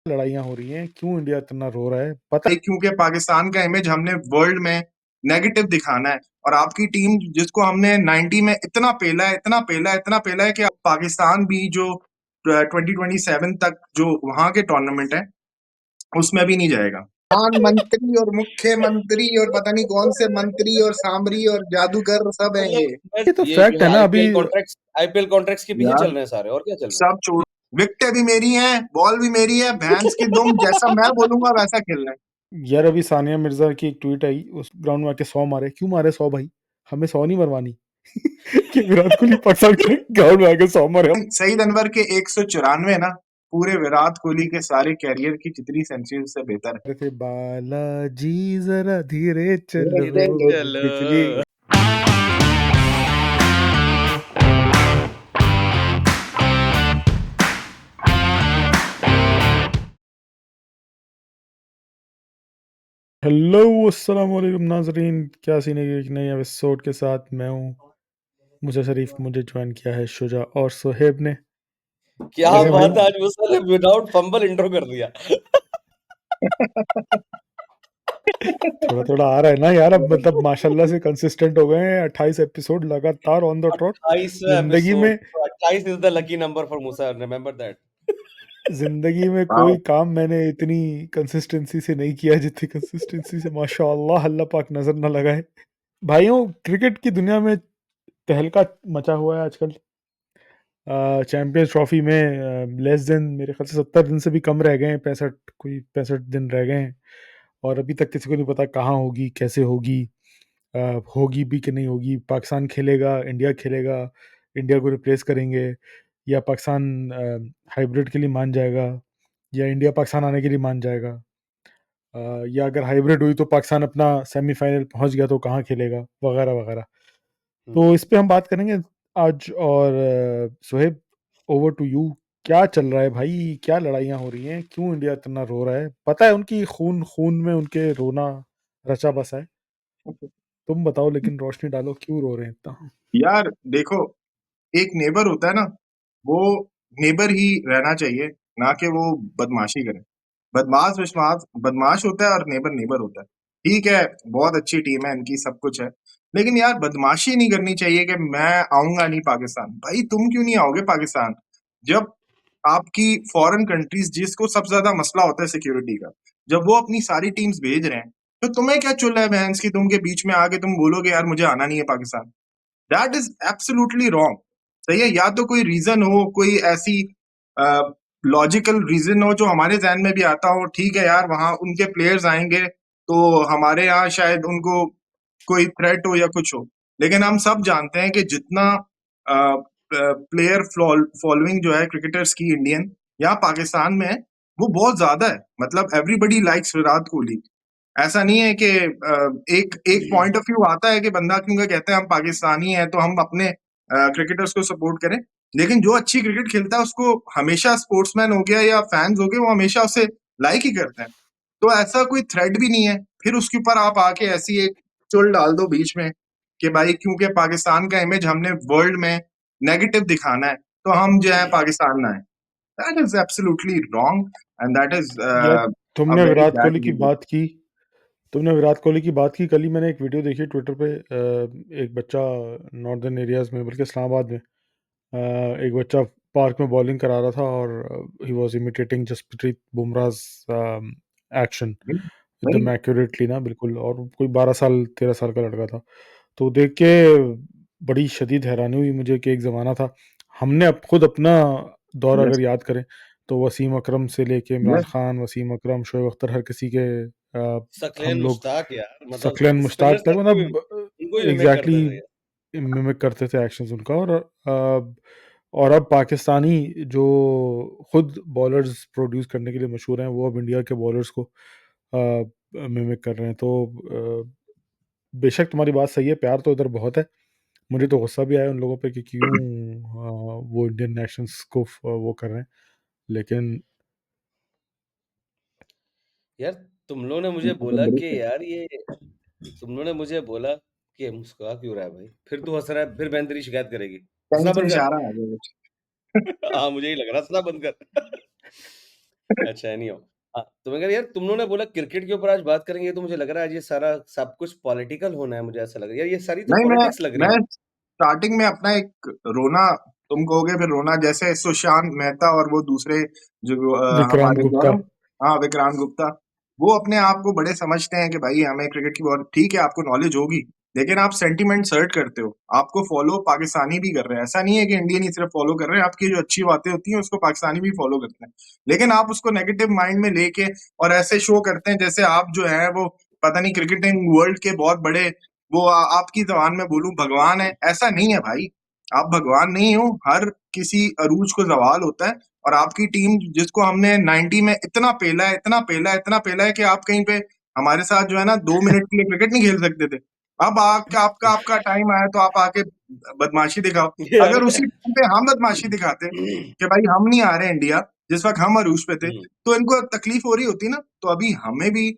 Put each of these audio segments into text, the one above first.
लड़ाइयाँ हो रही हैं, क्यों इंडिया इतना रो रहा है पता है, क्योंकि पाकिस्तान का इमेज हमने वर्ल्ड में नेगेटिव दिखाना है। और आपकी टीम जिसको हमने 90 में इतना पेला है कि अब पाकिस्तान भी जो 2027 तक जो वहां के टूर्नामेंट है उसमें भी नहीं जाएगा। प्रधानमंत्री और मुख्यमंत्री और पता नहीं कौन से मंत्री और सामरी और जादूगर सब है ये तो फैक्ट है ना। अभी आईपीएल कॉन्ट्रैक्ट्स के पीछे यार चल रहे हैं सारे, और क्या चल रहा है? सब छोड़, विकेटें भी मेरी हैं, बॉल भी मेरी है, भैंस की दुम, जैसा मैं बोलूंगा वैसा खेलना है। यार अभी सानिया मिर्जा की एक ट्वीट आई, उस ग्राउंड में आके 100 मारे। क्यों मारे 100 भाई? हमें 100 नहीं मरवानी कि विराट कोहली पाकिस्तान के ग्राउंड में आके 100 मारे। सईद अनवर के 194 ना पूरे विराट कोहली के सारे कैरियर की जितनी सेंचुरी से बेहतर है। थे बालाजी जरा धीरे चलो चलो। बिजली। हेलो अस्सलाम वालेकुम नाजरीन, क्या सीन है? एक नए एपिसोड के साथ मैं हूँ मुझे शरीफ। मुझे ज्वाइन किया है शुजा और सोहेब ने। क्या कैसे भाई? बात है, आज मुसा ने विदाउट फंबल इंट्रो कर दिया। थोड़ा थोड़ा आ रहा है ना यार, अब मतलब माशाल्लाह से कंसिस्टेंट हो गए हैं। 28 एपिसोड लगातार ऑन द ट्रॉट। 28वां जिंदगी एपिसोड, में 28 is the lucky number for Musa, remember that. जिंदगी में कोई काम मैंने इतनी कंसिस्टेंसी से नहीं किया जितनी कंसिस्टेंसी से माशाल्लाह अल्लाह पाक नजर न लगाए। भाइयों, क्रिकेट की दुनिया में तहलका मचा हुआ है आजकल। चैंपियंस ट्रॉफी में लेस देन मेरे ख्याल से 70 दिन से भी कम रह गए हैं, 65 कोई 65 दिन रह गए हैं। और अभी तक किसी को नहीं पता कहाँ होगी, कैसे होगी, होगी भी कि नहीं होगी। पाकिस्तान खेलेगा, इंडिया खेलेगा, इंडिया को रिप्लेस करेंगे, या पाकिस्तान हाइब्रिड के लिए मान जाएगा, या इंडिया पाकिस्तान आने के लिए मान जाएगा, या अगर हाइब्रिड हुई तो पाकिस्तान अपना सेमीफाइनल पहुंच गया तो कहाँ खेलेगा, वगैरह वगैरह। तो इस पे हम बात करेंगे आज। और सोहेब, ओवर टू यू। क्या चल रहा है भाई? क्या लड़ाइयाँ हो रही हैं? क्यों इंडिया इतना रो रहा है? पता है उनकी खून खून में उनके रोना रचा बसा है। तुम बताओ, लेकिन रोशनी डालो, क्यों रो रहे हैं इतना? यार देखो, एक नेबर होता है ना, वो नेबर ही रहना चाहिए, ना कि वो बदमाशी करे। बदमाश विश्वास बदमाश होता है और नेबर नेबर होता है। ठीक है, बहुत अच्छी टीम है इनकी, सब कुछ है, लेकिन यार बदमाशी नहीं करनी चाहिए कि मैं आऊंगा नहीं पाकिस्तान। भाई तुम क्यों नहीं आओगे पाकिस्तान? जब आपकी फॉरेन कंट्रीज जिसको सबसे ज्यादा मसला होता है सिक्योरिटी का, जब वो अपनी सारी टीम्स भेज रहे हैं, तो तुम्हें क्या चुल है भैंस की तुम के बीच में आके तुम बोलोगे यार मुझे आना नहीं है Pakistan? That is absolutely wrong. सही है, या तो कोई रीजन हो, कोई ऐसी लॉजिकल रीजन हो जो हमारे जहन में भी आता हो। ठीक है यार, वहां उनके प्लेयर्स आएंगे तो हमारे यहाँ शायद उनको कोई थ्रेट हो या कुछ हो, लेकिन हम सब जानते हैं कि जितना प्लेयर फॉलोइंग जो है क्रिकेटर्स की इंडियन यहाँ पाकिस्तान में है, वो बहुत ज्यादा है। मतलब एवरीबडी लाइक्स विराट कोहली। ऐसा नहीं है कि एक एक पॉइंट ऑफ व्यू आता है कि बंदा क्योंकि कहते हैं हम पाकिस्तानी हैं तो हम अपने क्रिकेटर्स को सपोर्ट करें, लेकिन जो अच्छी क्रिकेट खेलता है उसको हमेशा स्पोर्ट्समैन हो गया या फैंस हो गए, वो हमेशा उसे लाइक ही करते हैं। तो ऐसा कोई थ्रेड भी नहीं है, फिर उसके ऊपर आप आके ऐसी एक चुल डाल दो बीच में कि भाई क्योंकि पाकिस्तान का इमेज हमने वर्ल्ड में नेगेटिव दिखाना है तो हम जो है पाकिस्तान ना है। That is absolutely wrong and that is यार अ तुमने वेरी विराट कोहली बैड की लीडर। बात की। तुमने विराट कोहली की बात की। कल ही मैंने एक वीडियो देखी ट्विटर पे। एक बच्चा नॉर्दर्न एरियाज में, बल्कि इस्लामाबाद में, एक बच्चा पार्क में बॉलिंग करा रहा था और he was imitating Jasprit Bumrah's action एकदम एक्यूरेटली ना, बिल्कुल। और कोई 12 साल 13 साल का लड़का था। तो देख के बड़ी शदीद हैरानी हुई मुझे कि एक ज़माना था, हमने अब खुद अपना दौर यस अगर याद करें तो वसीम अकरम से लेके इमरान यस खान, वसीम अकरम, शोएब अख्तर, हर किसी के सकलेन हम लोग मुश्ताक यार, मतलब सकलेन मुश्ताक स्पिनर्स तक, तक को भी मतलब उनको ही मिमिक एग्जैक्टली करते थे। मिमिक करते थे एक्शंस उनका। और अब पाकिस्तानी जो खुद बॉलर्स प्रोड्यूस करने के लिए मशहूर हैं, वो अब इंडिया के बॉलर्स को मिमिक कर रहे हैं। तो बेशक तुम्हारी बात सही है, प्यार तो इधर बहुत है। मुझे तो गुस्सा भी आया उन लोगों पे कि क्यों वो इंडियन नेशंस को वो कर रहे हैं, लेकिन यार तुम लोगों ने मुझे बोला कि यार ये तुम लोगों ने मुझे बोला कि मुस्कुरा क्यों रहा है भाई, फिर तू हंस रहा है, फिर बहन तेरी शिकायत करेगी। कहीं हंसना से बंद इशारा कर। आ गया कुछ। हाँ मुझे ही लग रहा, हंसना बंद कर। अच्छा एनीहाउ हाँ, तो मैं कह रहा यार तुम लोगों ने बोला क्रिकेट के ऊपर आज बात करेंगे तो मुझे लग रहा है आज ये सारा सब कुछ पॉलिटिकल होना है मुझे ऐसा लग रहा है। यार ये सारी तो नहीं, पॉलिटिक्स लग रही मैं है। स्टार्टिंग में अपना एक रोना, तुम कहोगे फिर रोना, जैसे सुशांत मेहता और वो दूसरे जो विक्रांत हमारे गुप्ता। गौरव, हाँ विक्रांत गुप्ता, वो अपने आप को बड़े समझते हैं कि भाई हमें क्रिकेट की बहुत, ठीक है आपको नॉलेज होगी, लेकिन आप सेंटीमेंट सर्ट करते हो, आपको फॉलो पाकिस्तानी भी कर रहे हैं, ऐसा नहीं है कि इंडियन ही सिर्फ फॉलो कर रहे हैं, आपकी जो अच्छी बातें होती हैं उसको पाकिस्तानी भी फॉलो करते हैं, लेकिन आप उसको नेगेटिव माइंड में लेके और ऐसे शो करते हैं जैसे आप जो है वो पता नहीं क्रिकेटिंग वर्ल्ड के बहुत बड़े, वो आपकी जबान में बोलूं भगवान है, ऐसा नहीं है भाई, आप भगवान नहीं हो, हर किसी अरूज को जवाल होता है, और आपकी टीम जिसको हमने 90 में इतना पेला है, इतना पेला है, इतना पेला है कि आप कहीं पे हमारे साथ जो है ना 2 मिनट के लिए क्रिकेट नहीं खेल सकते थे, अब आपका आपका आपका टाइम आया तो आप आके बदमाशी दिखाओ, यार अगर उसी टाइम पे हम बदमाशी दिखाते कि भाई हम नहीं आ रहे इंडिया, जिस वक्त हम अरूज पे थे, तो इनको तकलीफ हो रही होती ना, तो अभी हमें भी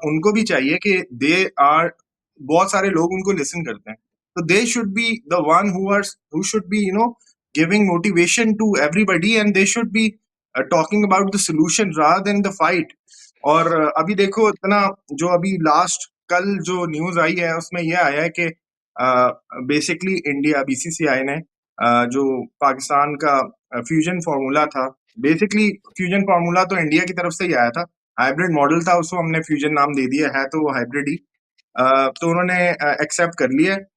उनको भी चाहिए कि दे आर, बहुत सारे लोग उनको लिसन करते हैं, तो they should be the one who should be giving motivation to everybody, and they should be talking about the solution rather than the fight. और अभी देखो इतना, जो अभी लास्ट कल जो न्यूज आई है उसमें यह आया है कि बेसिकली इंडिया बीसीसीआई ने जो पाकिस्तान का फ्यूजन फार्मूला था, बेसिकली फ्यूजन फार्मूला तो इंडिया की तरफ से ही आया था, हाइब्रिड मॉडल था, उसको हमने फ्यूजन नाम दे दिया है, तो वो हाइब्रिड ही, तो उन्होंने एक्सेप्ट कर लिया है।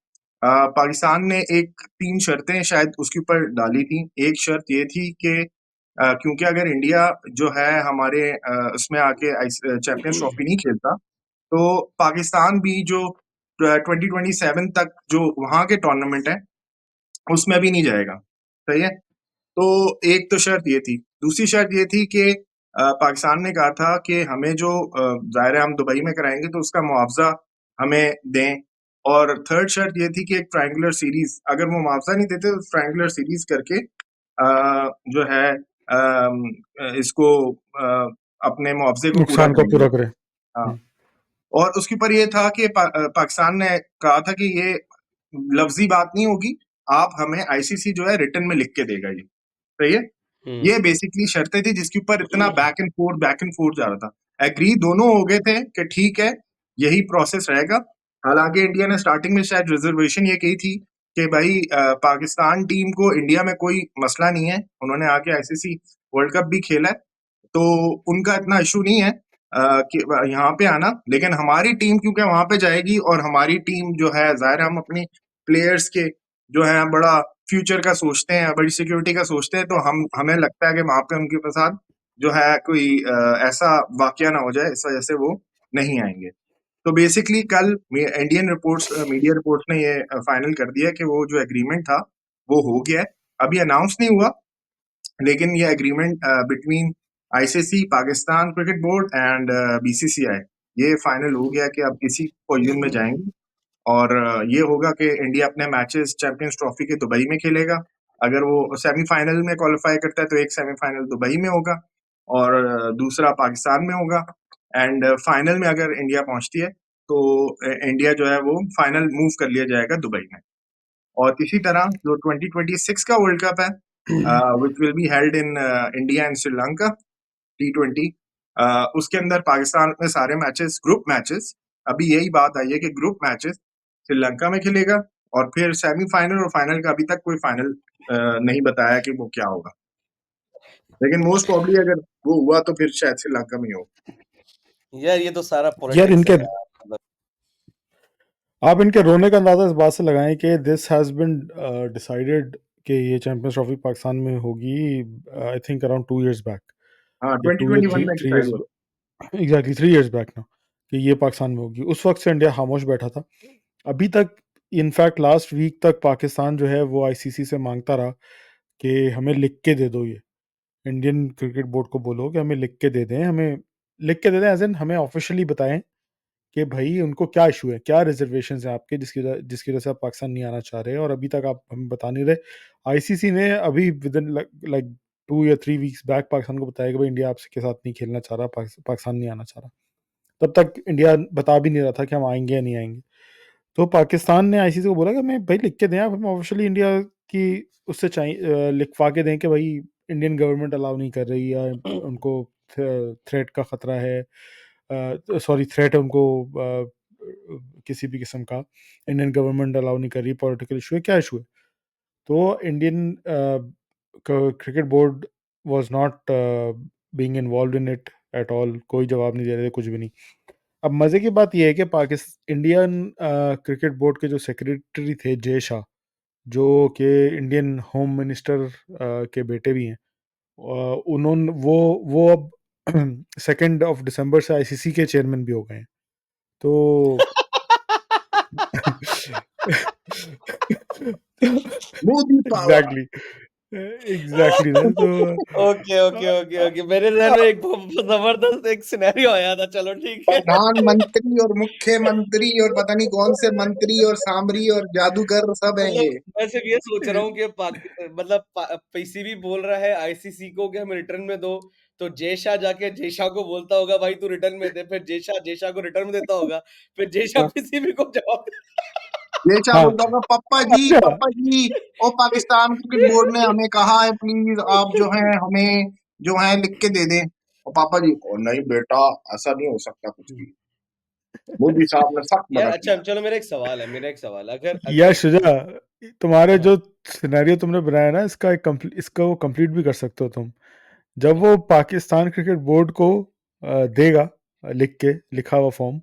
पाकिस्तान ने एक 3 शर्तें शायद उसके ऊपर डाली थी, एक शर्त ये थी कि क्योंकि अगर इंडिया जो है हमारे उसमें आके चैंपियंस ट्रॉफी नहीं खेलता, तो पाकिस्तान भी जो 2027 तक जो वहां के टूर्नामेंट है उसमें भी नहीं जाएगा, सही है। तो एक तो शर्त ये थी, दूसरी शर्त ये थी कि पाकिस्तान ने कहा था कि हमें जो ज़ाहिर है हम दुबई में कराएंगे तो उसका मुआवजा हमें दें, और थर्ड शर्त ये थी कि एक ट्रायंगुलर सीरीज, अगर वो मुआवजा नहीं देते तो ट्रायंगुलर सीरीज करके जो है इसको अपने मुआवजे को पूरा नुकसान को करेंगे। पूरा करे। हाँ, और उसके ऊपर ये था कि पाकिस्तान ने कहा था कि ये लफ्जी बात नहीं होगी, आप हमें आईसीसी जो है रिटर्न में लिख के देगा, ये सही है। ये बेसिकली शर्तें थी जिसके ऊपर इतना बैक एंड फोर्थ जा रहा था, एग्री दोनों हो गए थे कि ठीक है यही प्रोसेस रहेगा। हालांकि इंडिया ने स्टार्टिंग में शायद रिजर्वेशन ये कही थी कि भाई पाकिस्तान टीम को इंडिया में कोई मसला नहीं है, उन्होंने आके आईसीसी वर्ल्ड कप भी खेला है, तो उनका इतना इशू नहीं है कि यहाँ पे आना, लेकिन हमारी टीम क्योंकि वहां पे जाएगी और हमारी टीम जो है जाहिर है हम अपनी प्लेयर्स के जो है बड़ा फ्यूचर का सोचते हैं, बड़ी सिक्योरिटी का सोचते हैं, तो हम हमें लगता है कि वहां पे उनके साथ जो है कोई ऐसा वाकया ना हो जाए इस वजह से वो नहीं आएंगे। तो बेसिकली कल इंडियन रिपोर्ट्स, मीडिया रिपोर्ट्स ने ये फाइनल कर दिया कि वो जो एग्रीमेंट था वो हो गया है, अभी अनाउंस नहीं हुआ, लेकिन ये agreement between ICC, Pakistan cricket board and BCCI, ये फाइनल हो गया कि अब इसी पोजीशन में जाएंगे, और ये होगा कि इंडिया अपने मैचेस चैंपियंस ट्रॉफी के दुबई में खेलेगा, अगर वो सेमीफाइनल में क्वालिफाई करता है तो एक सेमीफाइनल दुबई में होगा और दूसरा पाकिस्तान में होगा, एंड फाइनल में अगर इंडिया पहुंचती है तो इंडिया जो है वो फाइनल मूव कर लिया जाएगा दुबई में। और इसी तरह जो 2026 का वर्ल्ड कप है which will be held in India and Sri Lanka, T20, उसके अंदर पाकिस्तान में सारे मैचेस ग्रुप मैचेस, अभी यही बात आई है कि ग्रुप मैचेस श्रीलंका में खेलेगा, और फिर सेमीफाइनल और फाइनल का अभी तक कोई फाइनल नहीं बताया कि वो क्या होगा, लेकिन मोस्ट प्रॉब्ली अगर वो हुआ तो फिर शायद श्रीलंका में ही हो। यार ये तो सारा यार पॉलिटिक्स है इनके यार मतलब आप इनके रोने का अंदाजा इस बात से लगाएं कि दिस हैज बिन डिसाइडेड कि ये चैंपियंस ट्रॉफी पाकिस्तान में होगी, I think around 2 years back, हाँ, या 2021 में थ्री डिसाइड ईयर्स हुआ। एग्जैक्टली 3 years बैक ना, कि ये पाकिस्तान में होगी। उस वक्त से इंडिया खामोश बैठा था अभी तक। इनफैक्ट लास्ट वीक तक पाकिस्तान जो है वो आईसीसी से मांगता रहा कि हमें लिख के दे दो, ये इंडियन क्रिकेट बोर्ड को बोलो कि हमें लिख के दे दें, हमें लिख के दे दें, एज इन हमें ऑफिशियली बताएं कि भाई उनको क्या इशू है, क्या रिजर्वेशंस हैं आपके जिसकी वजह से आप पाकिस्तान नहीं आना चाह रहे, और अभी तक आप हमें बता नहीं रहे। आईसीसी ने अभी विद इन लाइक 2 या 3 weeks बैक पाकिस्तान को बताया कि भाई इंडिया आपके साथ नहीं खेलना चाह रहा, पाकिस्तान नहीं आना चाह रहा। तब तक इंडिया बता भी नहीं रहा था कि हम आएंगे या नहीं आएंगे। तो पाकिस्तान ने आईसीसी को बोला कि हमें भाई लिख के दें, आप हमें ऑफिशियली इंडिया की उससे चाहिए लिखवा के दें कि भाई इंडियन गवर्नमेंट अलाउ नहीं कर रही, या उनको थ्रेट का खतरा है, सॉरी थ्रेट है उनको, किसी भी किस्म का इंडियन गवर्नमेंट अलाउ नहीं कर रही, पॉलिटिकल इशू है, क्या इशू है? तो Indian cricket board was not being involve in it at all, कोई जवाब नहीं दे रहे थे, कुछ भी नहीं। अब मज़े की बात यह है कि पाकिस्तान इंडियन क्रिकेट बोर्ड के जो सेक्रेटरी थे जय शाह, जो कि इंडियन होम मिनिस्टर के बेटे भी हैं, उन्होंने वो अब 2 दिसंबर से आईसीसी के चेयरमैन भी हो गए हैं। तो मोदी पावर। एग्जैक्टली एग्जैक्टली ना, तो ओके ओके ओके ओके, मेरे ध्यान में एक जबरदस्त एक सिनेरियो आया था, चलो ठीक है। प्रधानमंत्री और मुख्यमंत्री और पता नहीं कौन से मंत्री और सामरी और जादूगर सब हैं ये। मतलब मैं सिर्फ ये सोच रहा हूँ कि मतलब पीसीबी बोल रहा है आईसीसी को कि हमें रिटर्न में दो, तो जय शाह जाके जय शाह को बोलता होगा भाई तू रिटर्न में दे, फिर जय शाह को रिटर्न में देता होगा, फिर जय शाह हाँ, पीसीबी को जवाब ये क्या हाँ बोलता होगा, अच्छा पप्पा जी, ओ पाकिस्तान क्रिकेट बोर्ड ने हमें कहा है प्लीज आप जो है हमें जो है लिख के दे दें। और पापा जी, ओ नहीं बेटा, ऐसा नहीं हो सकता कुछ भी, मोदी साहब ने सख्त यार मना अच्छा किया। चलो, मेरा एक सवाल है, अगर या अगर शुजा, तुम्हारे हाँ जो सिनेरियो तुमने बनाया ना, इसका एक इसको कंप्लीट भी कर सकते हो तुम। जब वो पाकिस्तान क्रिकेट बोर्ड को देगा लिख के लिखा हुआ फॉर्म,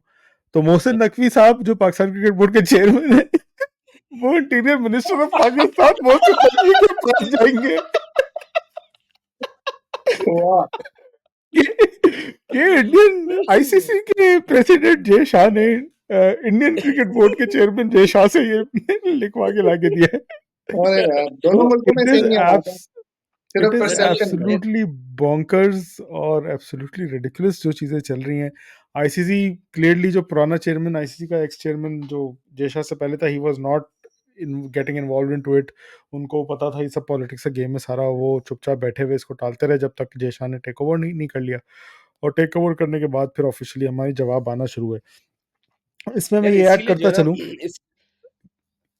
तो मोहसिन नकवी साहब जो पाकिस्तान क्रिकेट बोर्ड के चेयरमैन है, वो interior minister of Pakistan Mohsin Naqvi के पास जाएंगे वाह, कि इंडियन आईसीसी के प्रेसिडेंट जय शाह ने इंडियन क्रिकेट बोर्ड के चेयरमैन जय शाह से ये लिखवा के लाके दिया है। अरे यार दोनों तो मुल्कों में इट इज सेम ही हालात है, इट सिर्फ इज परसेप्शन है। एब्सोल्युटली बॉन्कर्स और एब्सोल्युटली रिडिकुलस जो चीजें चल रही हैं। आईसीसी क्लियरली, जो पुराना चेयरमैन आईसीसी का एक्स चेयरमैन जो जय शाह से पहले था, he was not in getting involve into it. उनको पता था ये सब पॉलिटिक्स का गेम है सारा, वो चुपचाप बैठे हुए इसको टालते रहे जब तक जय शाह ने टेक ओवर नहीं कर लिया। और टेक ओवर करने के बाद फिर ऑफिशियली हमारी जवाब आना शुरू हुए। इसमें मैं यार ये ऐड इसीलिए जो करता है ना चलूं, इस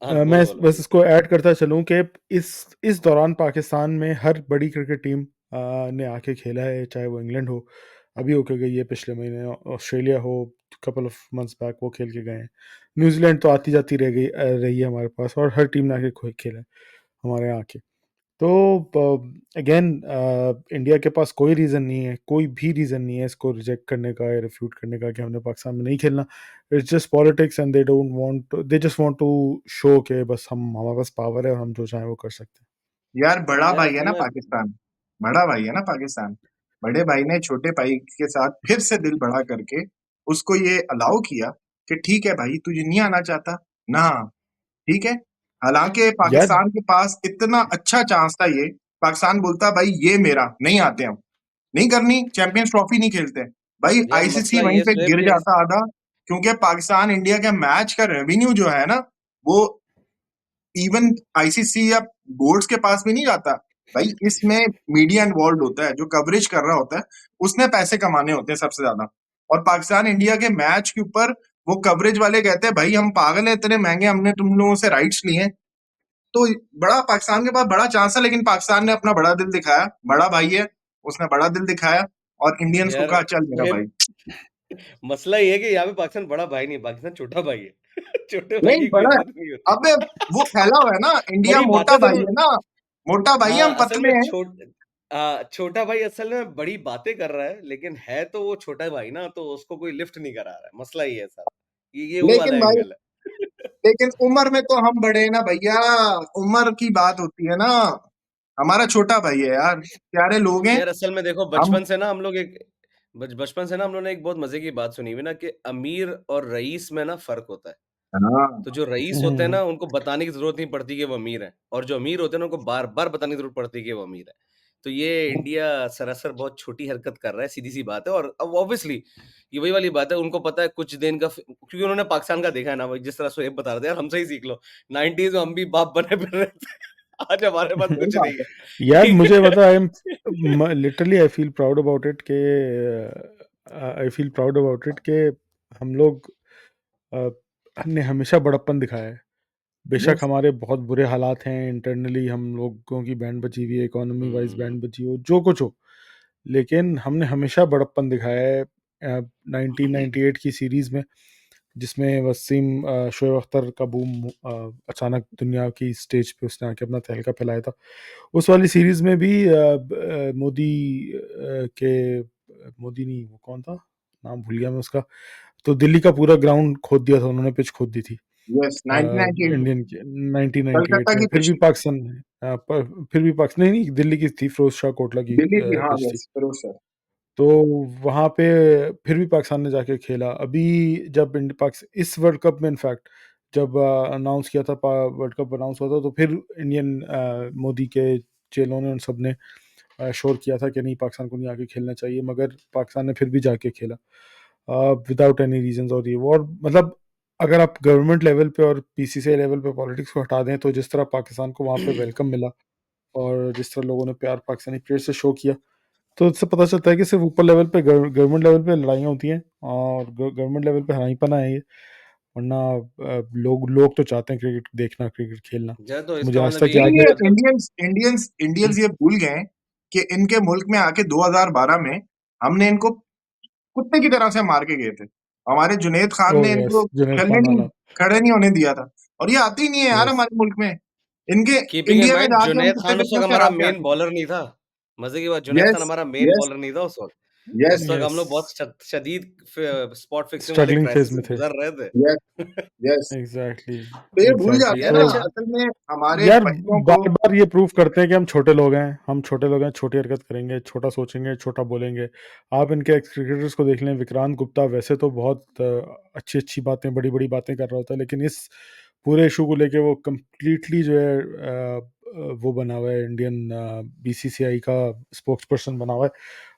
हाँ मैं बोलो बोलो बस प्लीज। इसको ऐड करता चलूं कि इस दौरान पाकिस्तान में हर बड़ी क्रिकेट टीम ने आके खेला है, चाहे वो इंग्लैंड हो, अभी होके गई है पिछले महीने, ऑस्ट्रेलिया हो, कपल ऑफ मंथ्स बैक वो खेल के गए हैं, न्यूजीलैंड तो आती जाती रही है हमारे पास, और हर टीम ने आके खेला है हमारे यहाँ आके। तो अगेन इंडिया के पास कोई रीज़न नहीं है, कोई भी रीज़न नहीं है इसको रिजेक्ट करने का या रिफ्यूट करने का कि हमने पाकिस्तान में नहीं खेलना। It's just politics and they just want to show के बस हमारे पास पावर है और हम जो चाहें वो कर सकते हैं। यार बड़ा यार भाई है असल ना में पाकिस्तान, बड़ा भाई है ना पाकिस्तान। बड़े भाई ने छोटे भाई के साथ फिर से दिल बड़ा करके उसको ये अलाउ किया कि ठीक है भाई तुझे नहीं आना चाहता ना, ठीक है। हालांकि यार पाकिस्तान के पास इतना अच्छा चांस था, ये पाकिस्तान बोलता भाई ये मेरा नहीं आते, हम नहीं करनी, चैंपियंस ट्रॉफी नहीं खेलते भाई, यार आईसीसी मसला वहीं ये पे सोएब गिर के जाता आधा। क्योंकि पाकिस्तान इंडिया के मैच का रेवेन्यू जो है ना, वो इवन आईसीसी या बोर्ड्स के पास भी नहीं जाता भाई, इसमें मीडिया इन्वॉल्व होता है, जो कवरेज कर रहा होता है उसने पैसे कमाने होते हैं सबसे ज्यादा। और पाकिस्तान इंडिया के मैच के ऊपर वो कवरेज वाले कहते हैं भाई हम पागल है, इतने महंगे हमने तुम लोगों से राइट्स लिए हैं। तो बड़ा पाकिस्तान के पास बड़ा चांस है, लेकिन पाकिस्तान ने अपना बड़ा दिल दिखाया, बड़ा भाई है, उसने बड़ा दिल दिखाया और इंडियंस को यार कहा चल मेरा सोहेब, भाई। मसला ये है कि यहाँ पे पाकिस्तान बड़ा भाई नहीं, पाकिस्तान छोटा भाई है। छोटे भाई नहीं की कोई बड़ा, इज्जत नहीं होती। अबे वो फैला हुआ है ना, इंडिया बड़ी मोटा बातें भाई जरूर, है ना, मोटा भाई है, हाँ हम असल पतले में हैं। छोटा भाई असल में बड़ी बातें कर रहा है, लेकिन है तो वो छोटा भाई ना, तो उसको कोई लिफ्ट नहीं करा रहा है, मसला ये है सर, ये वो वाला लेकिन भाई, एंगल है। लेकिन उम्र में तो हम बड़े हैं ना भैया, उम्र की बात होती है ना। हमारा छोटा भाई है यार, प्यारे लोग हैं यार असल में देखो, हम। बचपन से ना हम लोग ने एक बहुत मजे की बात सुनी हुई ना कि अमीर और रईस में ना फर्क होता है। हाँ, तो जो रईस होते हैं हम्म, ना, उनको बताने की ज़रूरत नहीं पड़ती कि वो अमीर हैं, और जो अमीर होते हैं ना, उनको बार-बार बताने की ज़रूरत पड़ती है कि वो अमीर हैं। तो ये इंडिया सरासर बहुत छोटी हरकत कर रहा है, सीधी-सी बात है, और अब ऑब्वियसली ये वही वाली बात है, उनको पता है कुछ दिन का क्योंकि उन्होंने पाकिस्तान का देखा है ना भाई, जिस तरह सोहेब बता रहे थे, यार हमसे ही सीख लो। 90s में हम भी बाप बने फिर रहे थे, आज हमारे पास सही कुछ बात नहीं है। है, यार ठीक मुझे है? पता, I am literally I feel proud about it के हम लोग अ, ने हमेशा बड़प्पन दिखाया है। बेशक Yes, हमारे बहुत बुरे हालात हैं, इंटरनली हम लोगों की बैंड बची हुई है, इकोनॉमी वाइज हुँ। बैंड बची हो, जो कुछ हो, लेकिन हमने हमेशा बड़प्पन दिखाया है 1998 की सीरीज में, जिसमें वसीम शोएब अख्तर का बूम अचानक दुनिया की स्टेज पे उसने आके अपना तहलका फैलाया था। उस वाली सीरीज में भी मोदी मोदी नहीं, वो कौन था, नाम भूल गया मैं उसका। तो दिल्ली का पूरा ग्राउंड खोद दिया था उन्होंने, पिच खोद दी थी यस 1998 में इंडियन के 1998 कलकत्ता में। की फिर भी पिछली पाकिस्तान फिर भी पाकिस्तान नहीं नहीं, दिल्ली की थी, फिरोज शाह कोटला की दिल्ली की, हाँ पिच थी। Yes Firoz sir. तो वहां पे फिर भी पाकिस्तान ने जाके खेला। अभी जब इस वर्ल्ड कप में इनफैक्ट जब अनाउंस किया था, वर्ल्ड कप अनाउंस हुआ था, तो फिर इंडियन मोदी के चेलों ने उन सब ने शोर किया था कि नहीं, पाकिस्तान को नहीं आके खेलना चाहिए, मगर पाकिस्तान ने फिर भी जाके खेला विदाउट एनी रीजंस। और ये वो, और मतलब अगर आप गवर्नमेंट लेवल पे और पीसीसीआई लेवल पे पॉलिटिक्स को हटा दें, तो जिस तरह पाकिस्तान को वहाँ पे वेलकम मिला और जिस तरह लोगों ने प्यार पाकिस्तानी प्लेयर से शो किया, तो इससे पता चलता है कि सिर्फ ऊपर लेवल पे, गवर्नमेंट लेवल पे लड़ाइयाँ होती हैं, और गवर्नमेंट लेवल पे हराईपना है ये। वरना लोग लोग तो चाहते हैं क्रिकेट देखना, क्रिकेट खेलना। तो मुझे इसका आज मतलब तक ये है याद कि ये है। मतलब इंडियंस इंडियंस इंडियंस ये भूल गए कि इनके मुल्क में आके 2012 में हमने इनको कुत्ते की तरह से मार के गए थे। हमारे जुनैद खान ओ ने यस, इनको जुनैद खेलने खान नहीं, वाला। खड़े नहीं होने दिया था, और ये आते ही नहीं है यार यस, हमारे मुल्क में। इनके कीपिंग इन इंडिया में माइंड जाके हम जुनैद कुत्ते खान उस वक़्त बिल्लियों से हमारा हरा के मेन आते हैं। बॉलर नहीं था। मज़े की बात, जुनैद खान यस, हमारा मेन यस, बॉलर नहीं था उस वक़्त। यस, उस वक़्त हम यस, लोग बहुत शदीद स्पॉट फिक्सिंग वाले स्ट्रगलिंग फेज क्राइसिस में से थे। गुज़र रहे थे। Yes, yes. एग्जैक्टली, तो ये भूल एग्जैक्टली। जाते हैं यार तो ना अच्छा असल में हमारे यार बच्चों को। बार बार ये प्रूव करते हैं कि हम छोटे लोग हैं, हम छोटे लोग हैं, छोटी हरकत करेंगे, छोटा सोचेंगे, छोटा बोलेंगे। आप इनके एक्स क्रिकेटर्स को देख लें, विक्रांत गुप्ता वैसे तो बहुत अच्छी अच्छी बातें, बड़ी बड़ी बातें कर रहा होता है, लेकिन इस पूरे इशू को लेके वो कम्प्लीटली जो है वो बना हुआ है, इंडियन बीसीसीआई का स्पोक्स पर्सन बना हुआ है,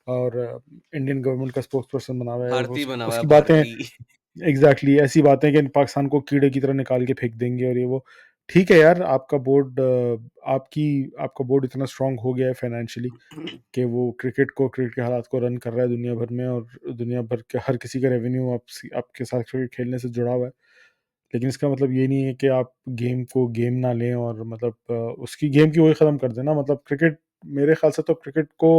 और इंडियन गवर्नमेंट का स्पोक्स पर्सन बना हुआ है। भारतीय बना हुआ है, उसकी बातें भारतीय। ऐसी बातें कि पाकिस्तान को कीड़े की तरह निकाल के फेंक देंगे, और ये वो। ठीक है यार, आपका बोर्ड आपका बोर्ड इतना स्ट्रांग हो गया है फाइनेंशियली कि वो क्रिकेट के हालात को रन कर रहा है दुनिया भर में, और दुनिया भर के हर किसी का रेवेन्यू आपके साथ क्रिकेट खेलने से जुड़ा हुआ है। लेकिन इसका मतलब ये नहीं है कि आप गेम को गेम ना लें, और मतलब उसकी गेम की वही ख़त्म कर देना। मतलब क्रिकेट, मेरे ख्याल से तो क्रिकेट को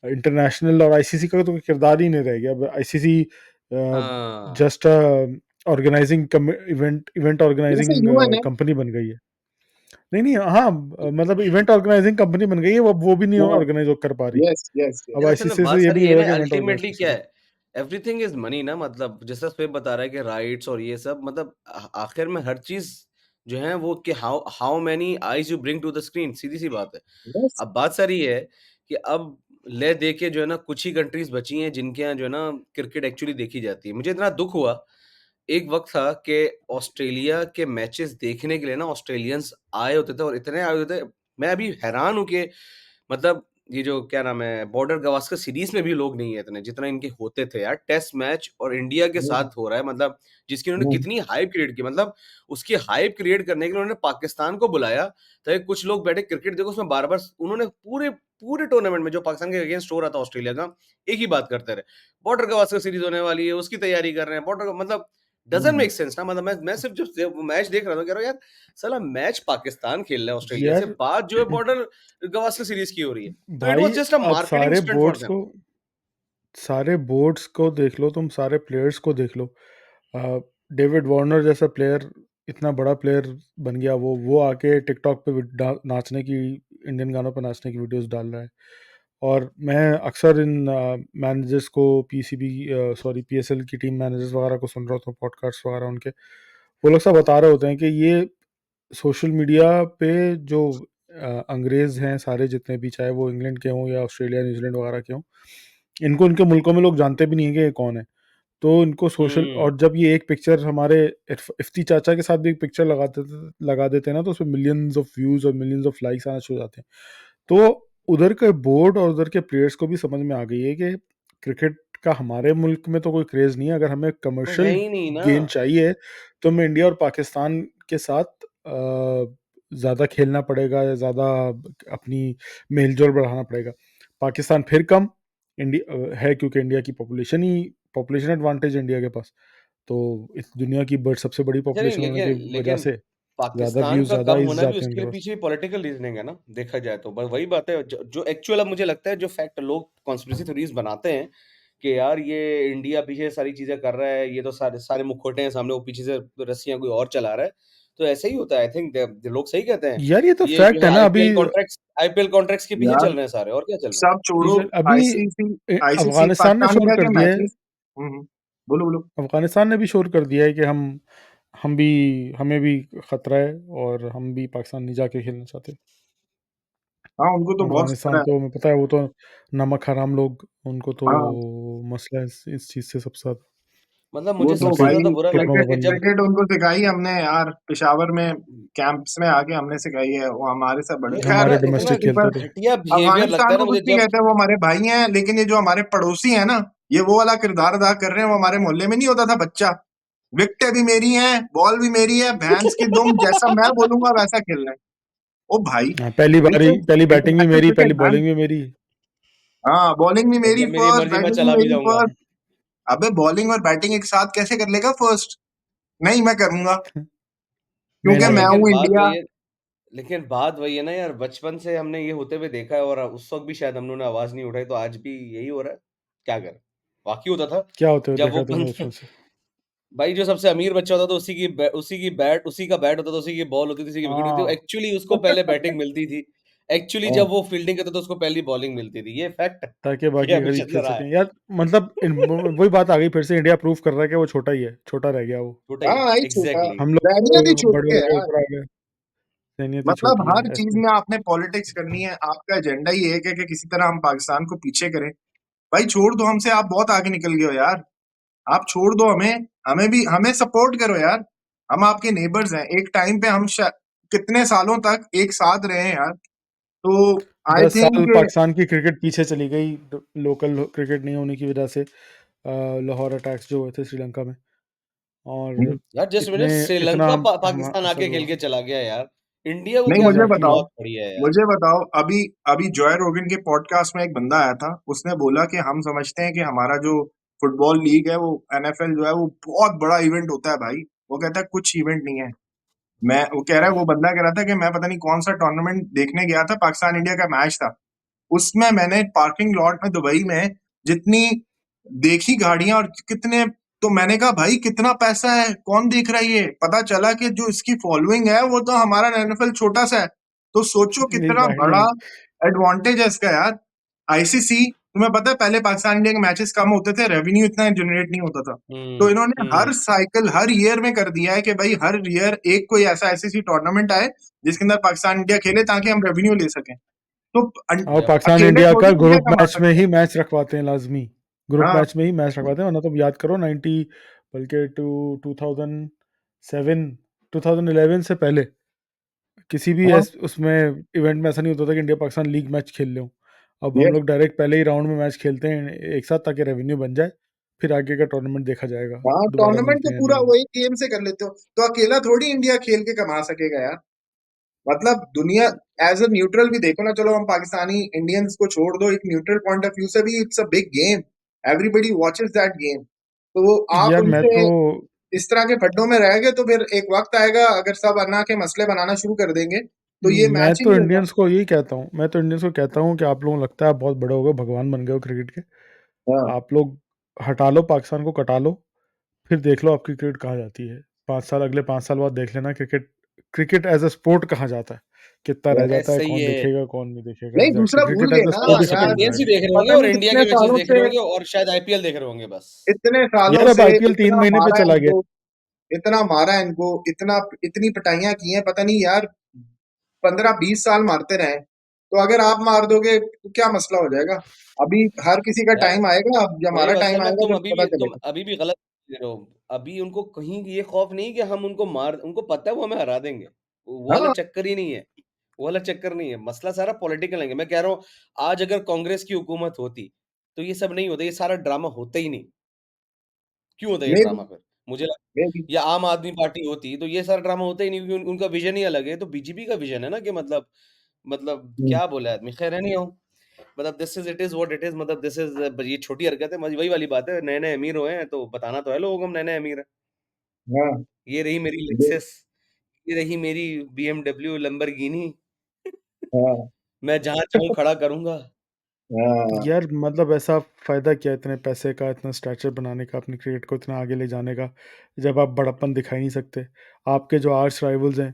इंटरनेशनल और आईसीसी का तो कोई किरदार ही नहीं रह गया। अब आईसीसी हाँ, जस्ट ऑर्गेनाइजिंग इवेंट जैसे ऑर्गेनाइजिंग यूएन है। कंपनी बन गई है। नहीं नहीं, हाँ, मतलब इवेंट ऑर्गेनाइजिंग कंपनी बन गई है अब, वो भी नहीं ऑर्गेनाइज कर पा रही। Yes, yes, yes. अब यार असल में आईसीसी बात से ये सारी नहीं ये है होगा ना, कि इवेंट ऑर्गेनाइज अल्टीमेटली कर क्या सके। है, एवरीथिंग इज मनी ना। मतलब जैसा स्वेब बता रहा है कि राइट्स और ये सब, मतलब आखिर में हर चीज जो है वो कि how how many eyes you bring to the screen, सीधी सी बात है। यस। अब बात सारी ये है कि अब ले दे के जो है ना, कुछ ही कंट्रीज बची हैं जिनके यहाँ जो है ना क्रिकेट एक्चुअली देखी जाती है। मुझे इतना दुख हुआ, एक वक्त था कि ऑस्ट्रेलिया के मैचेस देखने के लिए ना ऑस्ट्रेलियंस आए होते थे, और इतने आए होते थे, मैं अभी हैरान हूँ कि मतलब ये जो क्या नाम है, बॉर्डर गवास्कर सीरीज में भी लोग नहीं है इतने जितना इनके होते थे यार। टेस्ट मैच और इंडिया के हम्म, साथ हो रहा है, मतलब जिसकी उन्होंने हम्म, कितनी हाइप क्रिएट की। मतलब उसकी हाइप क्रिएट करने के लिए उन्होंने पाकिस्तान को बुलाया, ताकि कुछ लोग बैठे क्रिकेट देखो। उसमें बार बार उन्होंने पूरे पूरे टूर्नामेंट में जो पाकिस्तान के अगेंस्ट हो रहा था ऑस्ट्रेलिया का, एक ही बात करते रहे, बॉर्डर गवास्कर सीरीज होने वाली है, उसकी तैयारी कर रहे हैं, बॉर्डर मतलब डजंट हम्म। मेक सेंस ना। मतलब मैं सिर्फ जब मैच देख रहा था, कह रहा हूँ यार साला मैच पाकिस्तान खेल रहा है ऑस्ट्रेलिया से, यार बात जो है बॉर्डर गवास्कर सीरीज की हो रही है। तो इट भाई, वाज जस्ट अ अब मार्केटिंग स्टंट फॉर देम। सारे बोर्ड्स को देख लो तुम, सारे प्लेयर्स को देख लो। डेविड वार्नर जैसा प्लेयर, इतना बड़ा प्लेयर बन गया, वो आके टिकटॉक पे नाचने की, इंडियन गानों पर नाचने की वीडियोस डाल रहा है। और मैं अक्सर इन मैनेजर्स को, पीसीबी सॉरी पीएसएल की टीम मैनेजर्स वगैरह को सुन रहा था, पॉडकास्ट वगैरह उनके, वो लोग सब बता रहे होते हैं कि ये सोशल मीडिया पे जो अंग्रेज हैं सारे जितने भी, चाहे वो इंग्लैंड के हों या ऑस्ट्रेलिया न्यूजीलैंड वगैरह के हों, इनको उनके मुल्कों में लोग जानते भी नहीं है कि ये कौन है। तो इनको सोशल, हुँ। और जब ये एक पिक्चर हमारे इफ्ती चाचा के साथ भी एक पिक्चर लगा देते हैं ना, तो उसमें मिलियंस ऑफ व्यूज और मिलियंस ऑफ लाइक्स आना शुरू हो जाते हैं। तो उधर के बोर्ड और उधर के प्लेयर्स को भी समझ में आ गई है कि क्रिकेट का हमारे मुल्क में तो कोई क्रेज नहीं है। अगर हमें वो है कमर्शियल ही नहीं ना। गेन चाहिए, तो हमें इंडिया और पाकिस्तान के साथ ज़्यादा खेलना पड़ेगा, या ज़्यादा अपनी मेलजोल बढ़ाना पड़ेगा। पाकिस्तान फिर कम इंडिया है, क्योंकि इंडिया की पॉपुलेशन एडवांटेज इंडिया के पास, तो इस दुनिया की सबसे बड़ी अच्छा नहीं, पॉपुलेशन होने की लेकिन वजह लेकिन से। ज़्यादा पाकिस्तान व्यूज़, का ज़्यादा कम आईज़ होना भी जाते हैं उसके उनके लिए पास। पीछे पॉलिटिकल रीजनिंग है ना, देखा जाए तो। बस वही बात है, जो एक्चुअल अब मुझे लगता है जो फैक्ट लोग कॉन्स्पिरेसी थ्योरीज बनाते हैं कि यार ये इंडिया पीछे सारी चीजें कर रहा है, ये तो सारे सारे मुखौटे हैं सामने, वो पीछे से रस्सियां कोई और चला रहा है। तो ऐसे ही होता है, आई थिंक लोग सही कहते हैं। यार ये तो ये जो फैक्ट है है ना अभी। आईपीएल कॉन्ट्रैक्ट्स के पीछे यार चल रहे हैं सारे, और क्या चल रहा है। सब छोड़ो। अभी आईसीसी आईसीसी अफगानिस्तान ने पाकिस्तान शोर इंडिया कर के दिया है। मैचेस। बोलो बोलो। अफगानिस्तान ने भी शोर कर दिया है कि हम भी, हमें भी खतरा है और हम भी पाकिस्तान नहीं जाके खेलना चाहते। हाँ, उनको तो बहुत खतरा अफगानिस्तान है। तो हमें पता है, वो तो नमक हराम लोग, उनको तो हाँ, मसला है इस चीज़ से सबसे ज़्यादा। मतलब वो मुझे तो सबसे भाई ज्यादा बुरा लगता टुकड़ों है में कि बन गए। जब क्रिकेट उनको सिखाई हमने यार, पेशावर में कैंप्स में आके हमने सिखाई है, वो हमारे से बड़े। ये जो खैर इतना हमारे इतना डोमेस्टिक खेलते पर थे। घटिया बिहेवियर लगता अफगानिस्तान है ना को मुझे कुछ नहीं जब। कहते, वो हमारे भाई हैं, लेकिन ये जो हमारे पड़ोसी हैं ना, ये वो वाला किरदार अदा कर रहे हैं। वो हमारे मोहल्ले में नहीं होता था बच्चा, विकेटें भी मेरी हैं, बॉल भी मेरी है, भैंस की दुम, जैसा मैं बोलूंगा वैसा खेलना है। ओ भाई, हाँ, पहली बारी, क्रिकेट, पहली बैटिंग भी इंटरनेशनल मेरी, क्रिकेट पहली मैन। बॉलिंग भी मेरी। हाँ, बॉलिंग भी और मेरी जब मेरी फर्स्ट, मर्जी मैं बैटिंग भी चला भी मेरी जाऊंगा। फर्स्ट। अबे बॉलिंग और बैटिंग एक साथ कैसे कर लेगा फर्स्ट? नहीं, मैं करूंगा, क्योंकि मैंने यार मैं करी। हूँ इंडिया। लेकिन बात वही है ना यार, बचपन से हमने ये होते हुए देखा है, और उस वक्त भी शायद हम लोगों ने आवाज नहीं उठाई, तो आज भी यही हो रहा है। क्या करें, वाकई होता था। क्या होते हुए जब देखा वो है तुमने बचपन से? भाई जो सबसे अमीर बच्चा होता था उसी का बैट होता था, उसी की बॉल होती थी, उसी की विकेट होती थी, हाँ, एक्चुअली उसको पहले बैटिंग मिलती थी। एक्चुअली हाँ, जब वो फील्डिंग करता था उसको पहली बॉलिंग मिलती थी, ये फैक्ट है। ताकि ये बाकी हमेशा खरीद से खेल रहा सकें है। यार। मतलब वही बात आ गई फिर से, इंडिया प्रूव कर रहा है कि वो छोटा ही है, छोटा रह गया वो। छोटा ही हाँ है, भाई, छोटा। एग्जैक्टली। हम लोग रहनियत ही तो छोटी बड़े है हो गए, यार। ऊपर आ गए। सैनियत ही मतलब छोटी है हर चीज ऐसे। में आपने पॉलिटिक्स करनी है, आपका एजेंडा ही एक है कि किसी तरह हम पाकिस्तान को पीछे करें। भाई छोड़ दो हमसे, आप बहुत आगे निकल गए हो यार। आप छोड़ दो हमें, हमें भी हमें सपोर्ट करो यार। हम आपके नेबर्स हैं, एक टाइम पे कितने सालों तक एक साथ रहे हैं यार। तो आई 10 साल थिंक। पाकिस्तान की क्रिकेट पीछे चली गई, लोकल क्रिकेट नहीं होने की वजह से। लाहौर अटैक्स जो हुए थे श्रीलंका में, और यार जस्ट मिनट, इतने इतना श्रीलंका हम पाकिस्तान असर आके खेल हुआ। के चला गया यार। इंडिया को नहीं, क्या मुझे जरूरत थी, एग्जैक्टली। बताओ, बहुत बढ़िया है यार। मुझे बताओ, अभी अभी जॉय रोगन के पॉडकास्ट में एक बंदा आया था, उसने बोला कि हम समझते हैं कि हमारा जो फुटबॉल लीग है, वो एनएफएल जो है, वो बहुत बड़ा इवेंट होता है भाई। वो कहता है कुछ इवेंट नहीं है। वो कह रहा है, वो बंदा कह रहा था कि मैं पता नहीं कौन सा टूर्नामेंट देखने गया था, पाकिस्तान इंडिया का मैच था, उसमें मैंने पार्किंग लॉट में दुबई में जितनी देखी गाड़ियां और कितने, तो मैंने कहा भाई कितना पैसा है, कौन देख रहा है ये? पता चला कि जो इसकी फॉलोइंग है वो तो हमारा एनएफएल छोटा सा है। तो सोचो कितना बड़ा एग्जैक्टली। एडवांटेज है इसका यार। आईसीसी, तुम्हें पता है पहले पाकिस्तान इंडिया के मैचेस कम होते थे, रेवेन्यू इतना जनरेट नहीं होता था। तो इन्होंने हर हम्म। साइकिल, हर ईयर में कर दिया है कि भाई हर ईयर एक कोई ऐसा आईसीसी टूर्नामेंट आए जिसके अंदर पाकिस्तान इंडिया खेले, ताकि हम रेवेन्यू ले सकें। तो और पाकिस्तान अकेले इंडिया का थोड़ी इंडिया ग्रुप कमा मैच में सकते ही हैं। मैच रखवाते हैं लाजमी। ग्रुप हाँ, मैच में ही मैच रखवाते हैं, वरना तुम याद करो 90, बल्कि 2007, 2011 से पहले किसी भी हाँ, उसमें इवेंट में ऐसा नहीं होता था कि इंडिया पाकिस्तान लीग मैच खेल ले। अब ये हम लोग डायरेक्ट पहले ही राउंड में मैच खेलते हैं एक साथ, ताकि रेवेन्यू बन जाए, फिर आगे का टूर्नामेंट देखा जाएगा, हाँ, दोबारा टूर्नामेंट तो मिलते हैं पूरा नहीं। वही गेम से कर लेते हो। तो अकेला थोड़ी इंडिया खेल के कमा सकेगा यार। मतलब दुनिया एज अ न्यूट्रल भी देखो ना, चलो हम पाकिस्तानी इंडियंस को छोड़ दो, एक न्यूट्रल पॉइंट ऑफ व्यू से भी it's a big game. Everybody watches that game. तो वो आप यार मैं उनसे तो इस तरह के खड्डों में रह गए, तो फिर एक वक्त आएगा, अगर सब अन्ना के मसले बनाना शुरू कर देंगे, तो ये मैं मैच ही तो नहीं होगा। इंडियंस को यही कहता हूँ, मैं तो इंडियंस को कहता हूँ कि आप लोगों को लगता है आप बहुत बड़े हो गए, भगवान बन गए हो क्रिकेट के। हाँ, आप लोग हटा लो पाकिस्तान को, कटा लो, फिर देख लो आपकी क्रिकेट कहाँ जाती है। 5 साल, अगले 5 साल बाद देख लेना cricket, cricket as a sport कहाँ जाता है, कितना रह जाता है, ऐसा ही कौन है। देखेगा कौन नहीं देखेगा। नहीं, एग्जैक्टली, दूसरा भूल क्रिकेट गए एज अ ना स्पोर्ट अब ही सिर्फ यार। खत्म हो इंडियंस ही जाएगा। देख रहे होंगे, पता और नहीं इंडिया कितने के मैचेस सालों देख रहे से, होंगे, और शायद आईपीएल देख रहे होंगे बस। इतने सालों यार अब से आईपीएल इतना 3 महीने पे मारा है चला गया। इनको, इतना मारा है इनको, इतना इतनी पिटाइयां की हैं, पता नहीं यार, 15-20 साल मारते रहे। तो अगर आप मार दोगे तो क्या मसला हो जाएगा? अभी हर किसी का यार टाइम आएगा, अब जब वही हमारा बात है टाइम ना, आएगा जब पता तुम चलेगा। अभी भी गलत दे रहे हो। अभी उनको कहीं ये खौफ नहीं कि हम उनको मार, उनको पता है वो हमें हरा देंगे। वो वाला हाँ, चक्कर ही नहीं है। वो वाला चक्कर नहीं है, मसला सारा पॉलिटिकल है। मैं कह रहा हूँ, आज अगर कांग्रेस की हुकूमत होती तो ये सब नहीं होता, ये सारा ड्रामा होता ही नहीं। क्यों होता है ये मे भी, ड्रामा फिर? मुझे मे भी। या आम आदमी पार्टी होती तो ये सारा ड्रामा होता ही नहीं, क्योंकि उनका विजन ही अलग है। तो बीजेपी का विजन है ना कि मतलब हम्म, क्या बोला आदमी, खैर है नहीं हो। मतलब this is it is what it is, मतलब दिस इज, ये छोटी हरकत है। वही वाली बात है, नए नए अमीर हुए हैं तो बताना तो है लोगों को हम नए नए अमीर हैं। हाँ, ये रही मेरी ये- लेक्सस, ये रही मेरी BMW लैम्बोर्गिनी, हाँ, मैं जहाँ चाहूँ खड़ा करूँगा। हाँ, यार मतलब ऐसा फायदा क्या इतने पैसे का, इतना स्टैचर बनाने का, अपनी क्रिकेट को इतना आगे ले जाने का, जब आप बड़प्पन दिखा ही नहीं सकते। आपके जो आर्च राइवल्स हैं,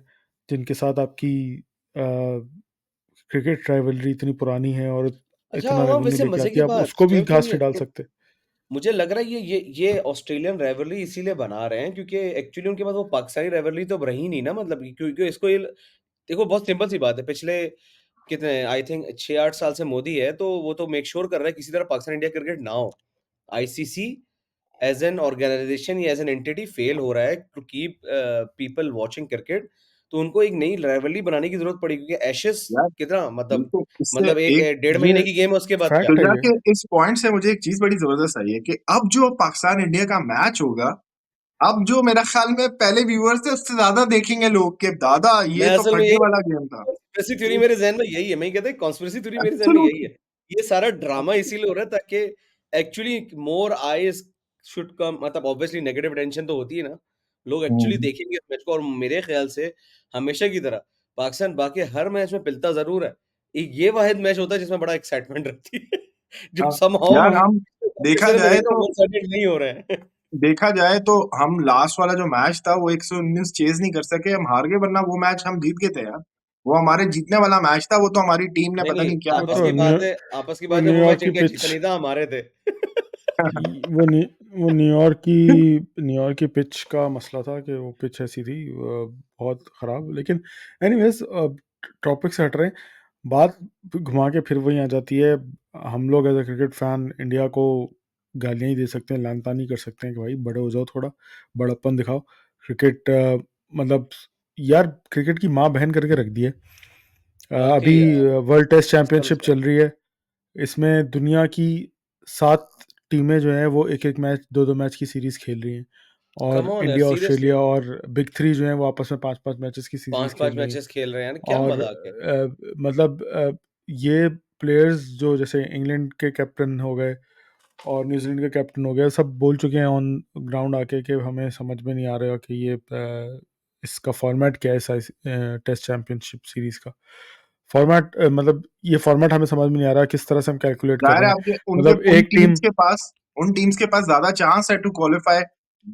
जिनके साथ आपकी क्रिकेट राइवलरी इतनी पुरानी है और अच्छा इतना हाँ, रेवेन्यू वैसे लेके मज़े आती की है, आप बात, उसको भी चलो घास सुनिए, नहीं डाल सकते। मुझे लग रहा है ये ऑस्ट्रेलियन राइवलरी इसीलिए बना रहे हैं क्योंकि एक्चुअली उनके पास वो पाकिस्तानी राइवलरी तो अब रही नहीं ना, मतलब क्योंकि इसको ये देखो बहुत सिंपल सी बात है, पिछले कितने आई थिंक 6-8 साल से मोदी है, तो वो तो मेक श्योर कर रहा है किसी तरह पाकिस्तान इंडिया क्रिकेट ना हो। आईसीसी एज़ एन ऑर्गेनाइजेशन या एज़ एन एंटिटी फेल हो रहा है to keep people watching cricket, तो उनको एक नई राइवलरी बनाने की ज़रूरत पड़ी क्योंकि एशेस यार कितना ये मतलब तो इससे मतलब एक एक डेढ़ ये महीने की गेम है, उसके बाद क्या? फैक्ट है तुझा ये। के इस पॉइंट से मुझे एक चीज बड़ी जबरदस्त आई है कि अब जो पाकिस्तान इंडिया का मैच होगा, अब जो मेरा ख्याल में पहले व्यूअर्स थे उससे ज्यादा देखेंगे लोग कि दादा मैं ये तो असल में फटने यही वाला गेम था। कॉन्स्पिरेसी थ्योरी मेरे ज़हन में यही है, मैं ये कहता हूँ कॉन्स्पिरेसी थ्योरी मेरे ज़हन में यही है। एब्सोल्युटली, ये सारा ड्रामा इसीलिए हो रहा है ताकि actually more eyes should come, मतलब ऑब्वियसली नेगेटिव अटेंशन तो होती है ना, लोग एक्चुअली देखेंगे इस मैच को और मेरे ख़्याल से हमेशा की तरह पाकिस्तान बाकी हर मैच में पिलता ज़रूर है। एक ये वाहिद मैच होता है जिसमें बड़ा एक्साइटमेंट रहती है, जो हाँ, समहाउ यार हम इस देखा तरह जाए लगेगा तो वन साइडेड नहीं हो रहे हैं। देखा जाए तो हम लास्ट वाला जो मैच था वो 119 चेज नहीं कर सके, हम हार गए, वरना वो मैच हम जीत गए थे यार। वो हमारे जीतने वाला मैच था, वो तो हमारी टीम ने नहीं, पता नहीं, नहीं क्या वो आपस था। तो की बात है आपस की वो बात है वो न्यूयॉर्क मैच की इंडिया पिच जीता नहीं था, हमारे थे। वो वो न्यूयॉर्क की पिच का मसला था कि वो पिच ऐसी थी, बहुत ख़राब। लेकिन एनीवेज, टॉपिक से हट रहे हैं, बात घुमा के फिर वहीं आ जाती है। हम लोग as a cricket fan India को गालियाँ ही दे सकते हैं, लानतानी कर सकते हैं कि भाई बड़े हो जाओ, थोड़ा बड़प्पन दिखाओ। क्रिकेट मतलब यार क्रिकेट की माँ बहन करके रख दी है। अभी वाक़ई यार, वर्ल्ड टेस्ट कसम चैंपियनशिप से। चल रही है। इसमें दुनिया की 7 टीमें जो हैं वो एक-एक मैच, 2-2 मैच की सीरीज़ खेल रही हैं, कम और ऑन यार, इंडिया, सीरियसली ऑस्ट्रेलिया और बिग 3 जो हैं वो आपस में 5-5 मैचेस की सीरीज़ 5-5 खेल रही हैं। मैचेस खेल रहे हैं यार, क्या और मज़ाक है। मतलब ये प्लेयर्स जो जैसे इंग्लैंड के कैप्टन हो गए और न्यूज़ीलैंड के कैप्टन हो गए, सब बोल चुके हैं ऑन ग्राउंड आके कि हमें समझ में नहीं आ रहा कि ये इसका फॉर्मेट क्या है, टेस्ट चैंपियनशिप सीरीज़ का। फॉर्मेट मतलब ये फॉर्मेट हमें समझ में नहीं आ रहा किस तरह से हम कैलकुलेट कर जाहिर रहे है हैं। आपके उनके मतलब उन एक टीम्स टीम के पास उन टीम्स के पास ज्यादा चांस है टू क्वालिफाई।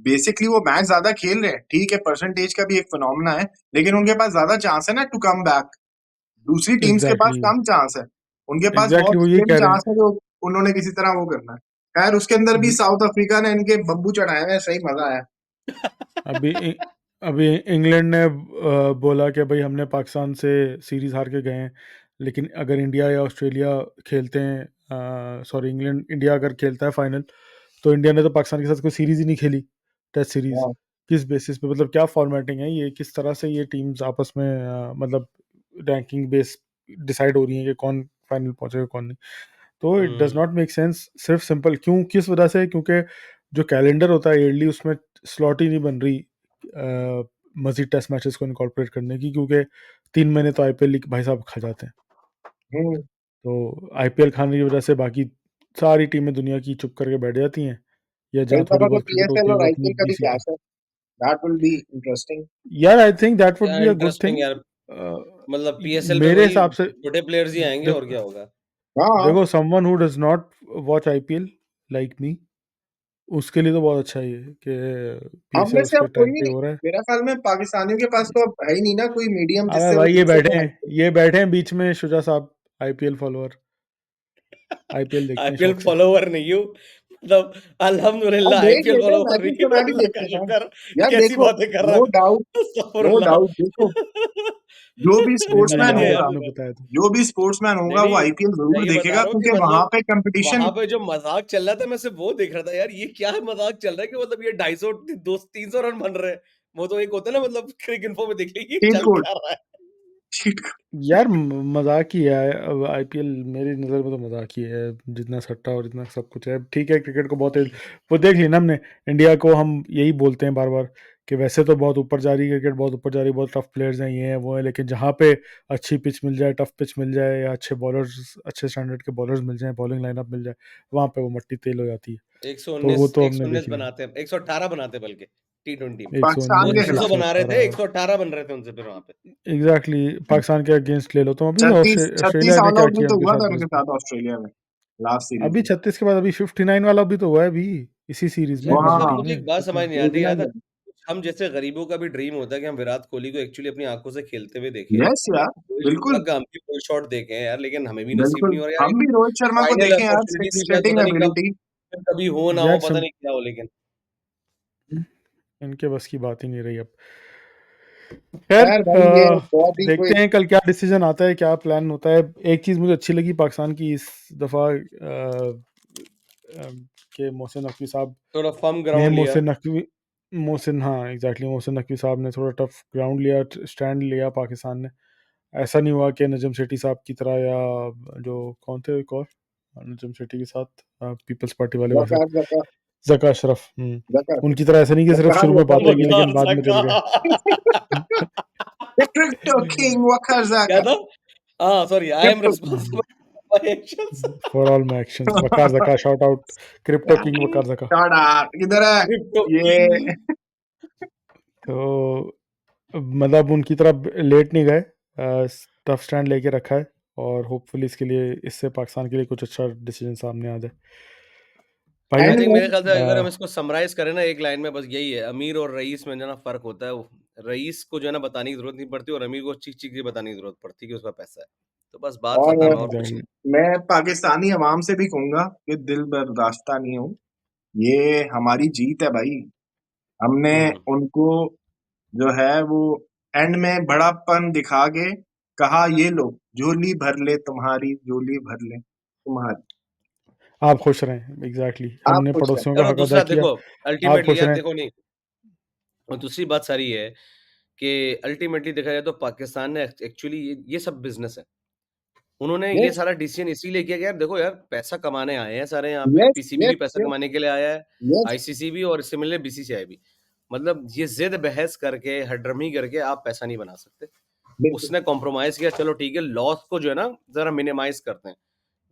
बेसिकली वो मैच ज्यादा खेल रहे हैं, ठीक है, परसेंटेज का भी एक फिनोमेना है, लेकिन उनके पास ज्यादा चांस है ना टू कम बैक। दूसरी टीम्स के पास एग्जैक्टली कम चांस है। उनके पास एग्जैक्टली बहुत वो यही स्लिम कह रहे हैं। चांस है जो उन्होंने किसी तरह वो करना है। खैर उसके अंदर भी ब- साउथ अफ्रीका ने इनके बम्बू चढ़ाए हुए हैं, सही मजा आया। अभी अभी इंग्लैंड ने बोला कि भाई हमने पाकिस्तान से सीरीज हार के गए हैं, लेकिन अगर इंडिया या ऑस्ट्रेलिया खेलते हैं, सॉरी, इंग्लैंड इंडिया अगर खेलता है फाइनल, तो इंडिया ने तो पाकिस्तान के साथ कोई सीरीज ही नहीं खेली, टेस्ट सीरीज। हाँ, किस बेसिस पे, मतलब क्या फॉर्मेटिंग है ये, किस तरह से ये टीम्स आपस में मतलब रैंकिंग बेस डिसाइड हो रही है कि कौन फाइनल पहुंचेगा कौन नहीं। तो it does hmm, not make sense. सिर्फ सिंपल क्यों, किस वजह से, क्योंकि जो कैलेंडर होता है ईयरली, उसमें स्लॉट ही नहीं बन रही मजीद टेस्ट मैचेस को इनकॉर्पोरेट करने की, क्योंकि 3 महीने तो आईपीएल भाई साहब खा जाते हैं। हम्म, तो आईपीएल खाने की वजह से बाकी सारी टीमें दुनिया की चुप करके बैठ जाती हैं, या इस जहाँ थोड़ी दफा तो बहुत क्रिकेट होती पीएसएल है और वो इतनी आईपीएल का भी डीसी था। क्लैश है। That will be interesting. यार आई थिंक दैट वुड क्या be a good interesting thing. यार, मतलब पीएसएल में मेरे वही हिसाब से छोटे प्लेयर्स ही आएँगे और देखो, क्या होगा। हाँ, देखो someone who does not watch IPL like me, उसके लिए तो बहुत अच्छा ही है कि हम में पीएसएल से अब उसके कोई टाइम पे हो रहा है। मेरा ख्याल में पाकिस्तानियों के पास तो अब है ही नहीं ना कोई मीडियम अबे जिससे वो भाई देख सके। ये बैठे हैं बीच में शुजा साहब, आईपीएल फॉलोअर, आईपीएल देखते हैं आईपीएल शौक से। फॉलोवर नहीं हूँ, मतलब अब अल्हम्दुलिल्लाह देख आईपीएल लेते हैं फॉलोवर मैचेस, नहीं तो हूँ, मैं भी अल्लाह देख का लेता हूँ। शुक्र। यार कैसी देखो, बातें कर रहा नो है। Doubt, no अस्तगफुरुल्लाह। डाउट, देखो जो भी नहीं, अच्छा स्पोर्ट्समैन नहीं है धन्यवाद यार होगा, आपने मगर बताया था। जो भी स्पोर्ट्समैन नहीं, होगा वो नहीं, आईपीएल मैं जरूर ये बता देखेगा, रहा हूँ कि क्योंकि वहां मतलब पे कंपटीशन। वहाँ पे जो मज़ाक चल रहा था मैं सिर्फ़ वो देख रहा था यार, ये क्या मज़ाक चल रहा है कि मतलब ये 250 दो 300 रन बन रहे हैं। वो तो एक होता है ना, मतलब क्रिक इन्फो में देख लीजिए चीट चल कोड, क्या रहा है। चीट यार मजाक ही है अब आईपीएल, मेरी नज़र में तो मजाक ही है, जितना सट्टा और इतना सब कुछ है। ठीक है, क्रिकेट को बहुत वो देख लिया ना हमने। इंडिया को हम यही बोलते हैं बार बार कि वैसे तो बहुत ऊपर जा रही है क्रिकेट, बहुत ऊपर जा रही है, बहुत टफ प्लेयर्स हैं, ये हैं वो हैं, लेकिन जहाँ पे अच्छी पिच मिल जाए, टफ पिच मिल जाए, या अच्छे बॉलर्स, अच्छे स्टैंडर्ड के बॉलर्स मिल जाए, बॉलिंग लाइनअप मिल जाए, वहाँ पे वो मट्टी तेल हो जाती है। तो वो 119 तो हमने 119 देख लिया। बनाते हैं, 118 बनाते हैं बल्कि। T20 में। 119 पाकिस्तान के वो 100 खिलाफ बना रहे थे, 118 118 बन रहे थे उनसे फिर वहाँ पे। एग्जैक्टली पाकिस्तान के अगेंस्ट ले लो तुम। अभी 36 ऑस्ट्रेलिया ने ऑल क्या आउट भी किया तो उनके हुआ साथ था उनके ब्रिस्बेन। साथ ऑस्ट्रेलिया में लास्ट सीरीज अभी में। 36 के बाद अभी 59 वाला भी तो हुआ है अभी इसी सीरीज में यार हाँ मतलब BB मुझे में। एक बात समझ नहीं आती यार, 89 हम जैसे गरीबों का भी ड्रीम होता है कि हम विराट कोहली को एक्चुअली अपनी आंखों से खेलते हुए देखें, यस यार, रोहित बिल्कुल शर्मा का हम भी कोई शॉट देखें यार, लेकिन हमें भी नसीब बिल्कुल। नहीं हो रहा यार। हम भी रोहित शर्मा को फाइनल देखें यार, अपॉर्चुनिटी सिक्स थी, शायद हिटिंग पता नहीं कब एबिलिटी। कभी हो ना हो, यार पता नहीं क्या हो, लेकिन इनके बस की बात ही नहीं रही अब। खैर यार भाई ये बहुत ही कोई देखते हैं कल क्या डिसीजन आता है, क्या प्लान होता है। एक चीज मुझे अच्छी लगी पाकिस्तान की इस दफा के मोहसिन नकवी साहब थोड़ा फर्म ने ग्राउंड लिया। हाँ एग्जैक्टली मोहसिन नकवी साहब ने थोड़ा टफ ग्राउंड लिया, स्टैंड लिया पाकिस्तान ने। ऐसा नहीं हुआ कि नजम सेठी साहब की तरह, या जो कौन थे एक और नजम सेठी के साथ पीपल्स पार्टी वाले भाई साहब, जका जका जका अशरफ। जका उनकी तरह ऐसा नहीं कि सिर्फ जका शुरू में बातें की लेकिन बाद में जल गए। The crypto king Wakar क्या Zaka. था? हाँ sorry, I am Crypto responsible for my actions. For all my actions Waqar Zaka, shout out crypto king Waqar Zaka. Shout out. किधर है क्रिप्टो ये? किंग। तो मतलब उनकी तरफ लेट नहीं गए, टफ स्टैंड लेके रखा है, और होपफुली इसके लिए, इससे पाकिस्तान के लिए कुछ अच्छा डिसीजन सामने आ जाए आई भाइयों। थिंक मेरे ख्याल से अगर हम अ, इसको समराइज करें ना एक लाइन में, बस यही है, अमीर और रईस में जो ना फर्क होता है, वो रईस को जो है ना बताने की जरूरत नहीं पड़ती, और अमीर को चीख चीख के बताने की जरूरत पड़ती है कि उसका पैसा है। तो बस बात और खत्म है, और कुछ exactly. नहीं। मैं पाकिस्तानी अवाम से भी कहूंगा कि दिल बर्दाश्ता नहीं हूँ। ये हमारी जीत है भाई। हमने उनको जो है वो एंड में बड़ापन दिखा के कहा, ये लो झोली भर ले तुम्हारी, झोली भर ले तुम्हारी। आप खुश रहें, एग्जैक्टली आप हमने खुश पड़ोसियों का चलो हक अदा दूसरा किया, देखो, आप अल्टीमेटली खुश यार रहें। देखो नहीं, और दूसरी बात सारी है कि अल्टीमेटली देखा जाए तो पाकिस्तान ने एक्चुअली ये सब बिजनेस है। उन्होंने ये यस सारा डिसीजन इसीलिए किया कि यार देखो यार, पैसा कमाने आए हैं सारे यहाँ पे, यस पीसीबी भी यस पैसा कमाने के लिए आया है, यस आईसीसी भी, और सिमिलर बीसीसीआई भी। मतलब ये जिद बहस करके, हड्रमी करके आप पैसा नहीं बना सकते। बिल्कुल उसने कॉम्प्रोमाइज किया, चलो ठीक है, लॉस को जो है ना जरा मिनिमाइज करते हैं,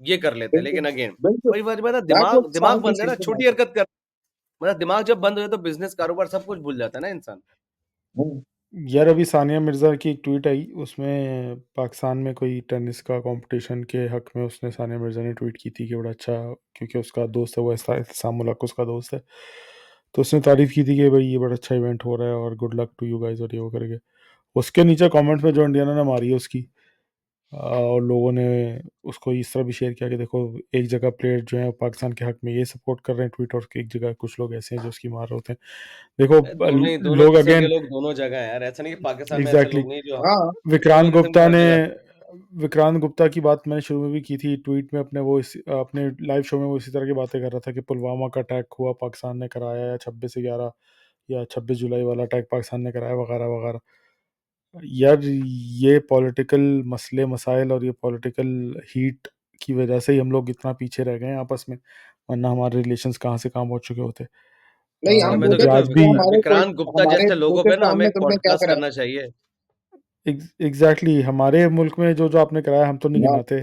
ये कर लेते हैं, बिल्कुल लेकिन अगेन बिल्कुल। वही बात है ना, दैट दिमाग वाज दिमाग साउंड बंद है ना, डिसीजन छोटी आई हरकत कर, मतलब दिमाग जब बंद हो जाए तो बिजनेस, कारोबार सब कुछ भूल जाता है ना इंसान। थिंक। यार अभी सानिया मिर्ज़ा की एक ट्वीट आई, उसमें पाकिस्तान में कोई टेनिस का कंपटीशन के हक में उसने, सानिया मिर्ज़ा ने ट्वीट की थी कि बड़ा अच्छा, क्योंकि उसका दोस्त है वो, एहतसाम उल हक उसका दोस्त है, तो उसने तारीफ़ की थी कि भाई ये बड़ा अच्छा इवेंट हो रहा है और good luck to you guys और ये वो करके। उसके नीचे कमेंट्स में जो इंडियाना ने मारी है उसकी, और लोगों ने उसको इस तरह भी शेयर किया कि देखो, एक जगह प्लेयर जो है पाकिस्तान के हक में ये सपोर्ट कर रहे हैं ट्वीट, और एक जगह कुछ लोग ऐसे हैं जो उसकी मार रहे होते हैं। देखो दोनों ही, दोनों लोग किस्म के अगेन, लोग दोनों जगह हैं यार, ऐसा नहीं कि पाकिस्तान में ऐसे एग्जैक्टली लोग नहीं जो, हाँ दोनों विक्रांत किस्म की गुप्ता हर ने, जगह। विक्रांत गुप्ता की बात मैंने शुरू में भी की थी ट्वीट में अपने, वो अपने लाइव शो में वो इसी तरह की बातें कर रहा था कि पुलवामा का अटैक हुआ पाकिस्तान ने कराया, या 26/11 या 26 जुलाई वाला अटैक पाकिस्तान ने कराया, वगैरह वगैरह। यार ये पॉलिटिकल मसले मसाइल और ये पॉलिटिकल हीट की वजह से ही हम लोग इतना पीछे रह गए हैं आपस में, वरना हमारे रिलेशंस कहाँ से कहाँ पहुंच चुके होते। नहीं, अरे हम मैं तो बोले मुझे कहता तो आज हूँ भी हमारे कोई विक्रांत गुप्ता हमारे जैसे लोगों पे ना पाकिस्तान हमें में एक तुमने क्या पॉडकास्ट करा? करना चाहिए। एग्जैक्टली हमारे मुल्क में जो जो आपने कराया हम तो नहीं हाँ गिनाते,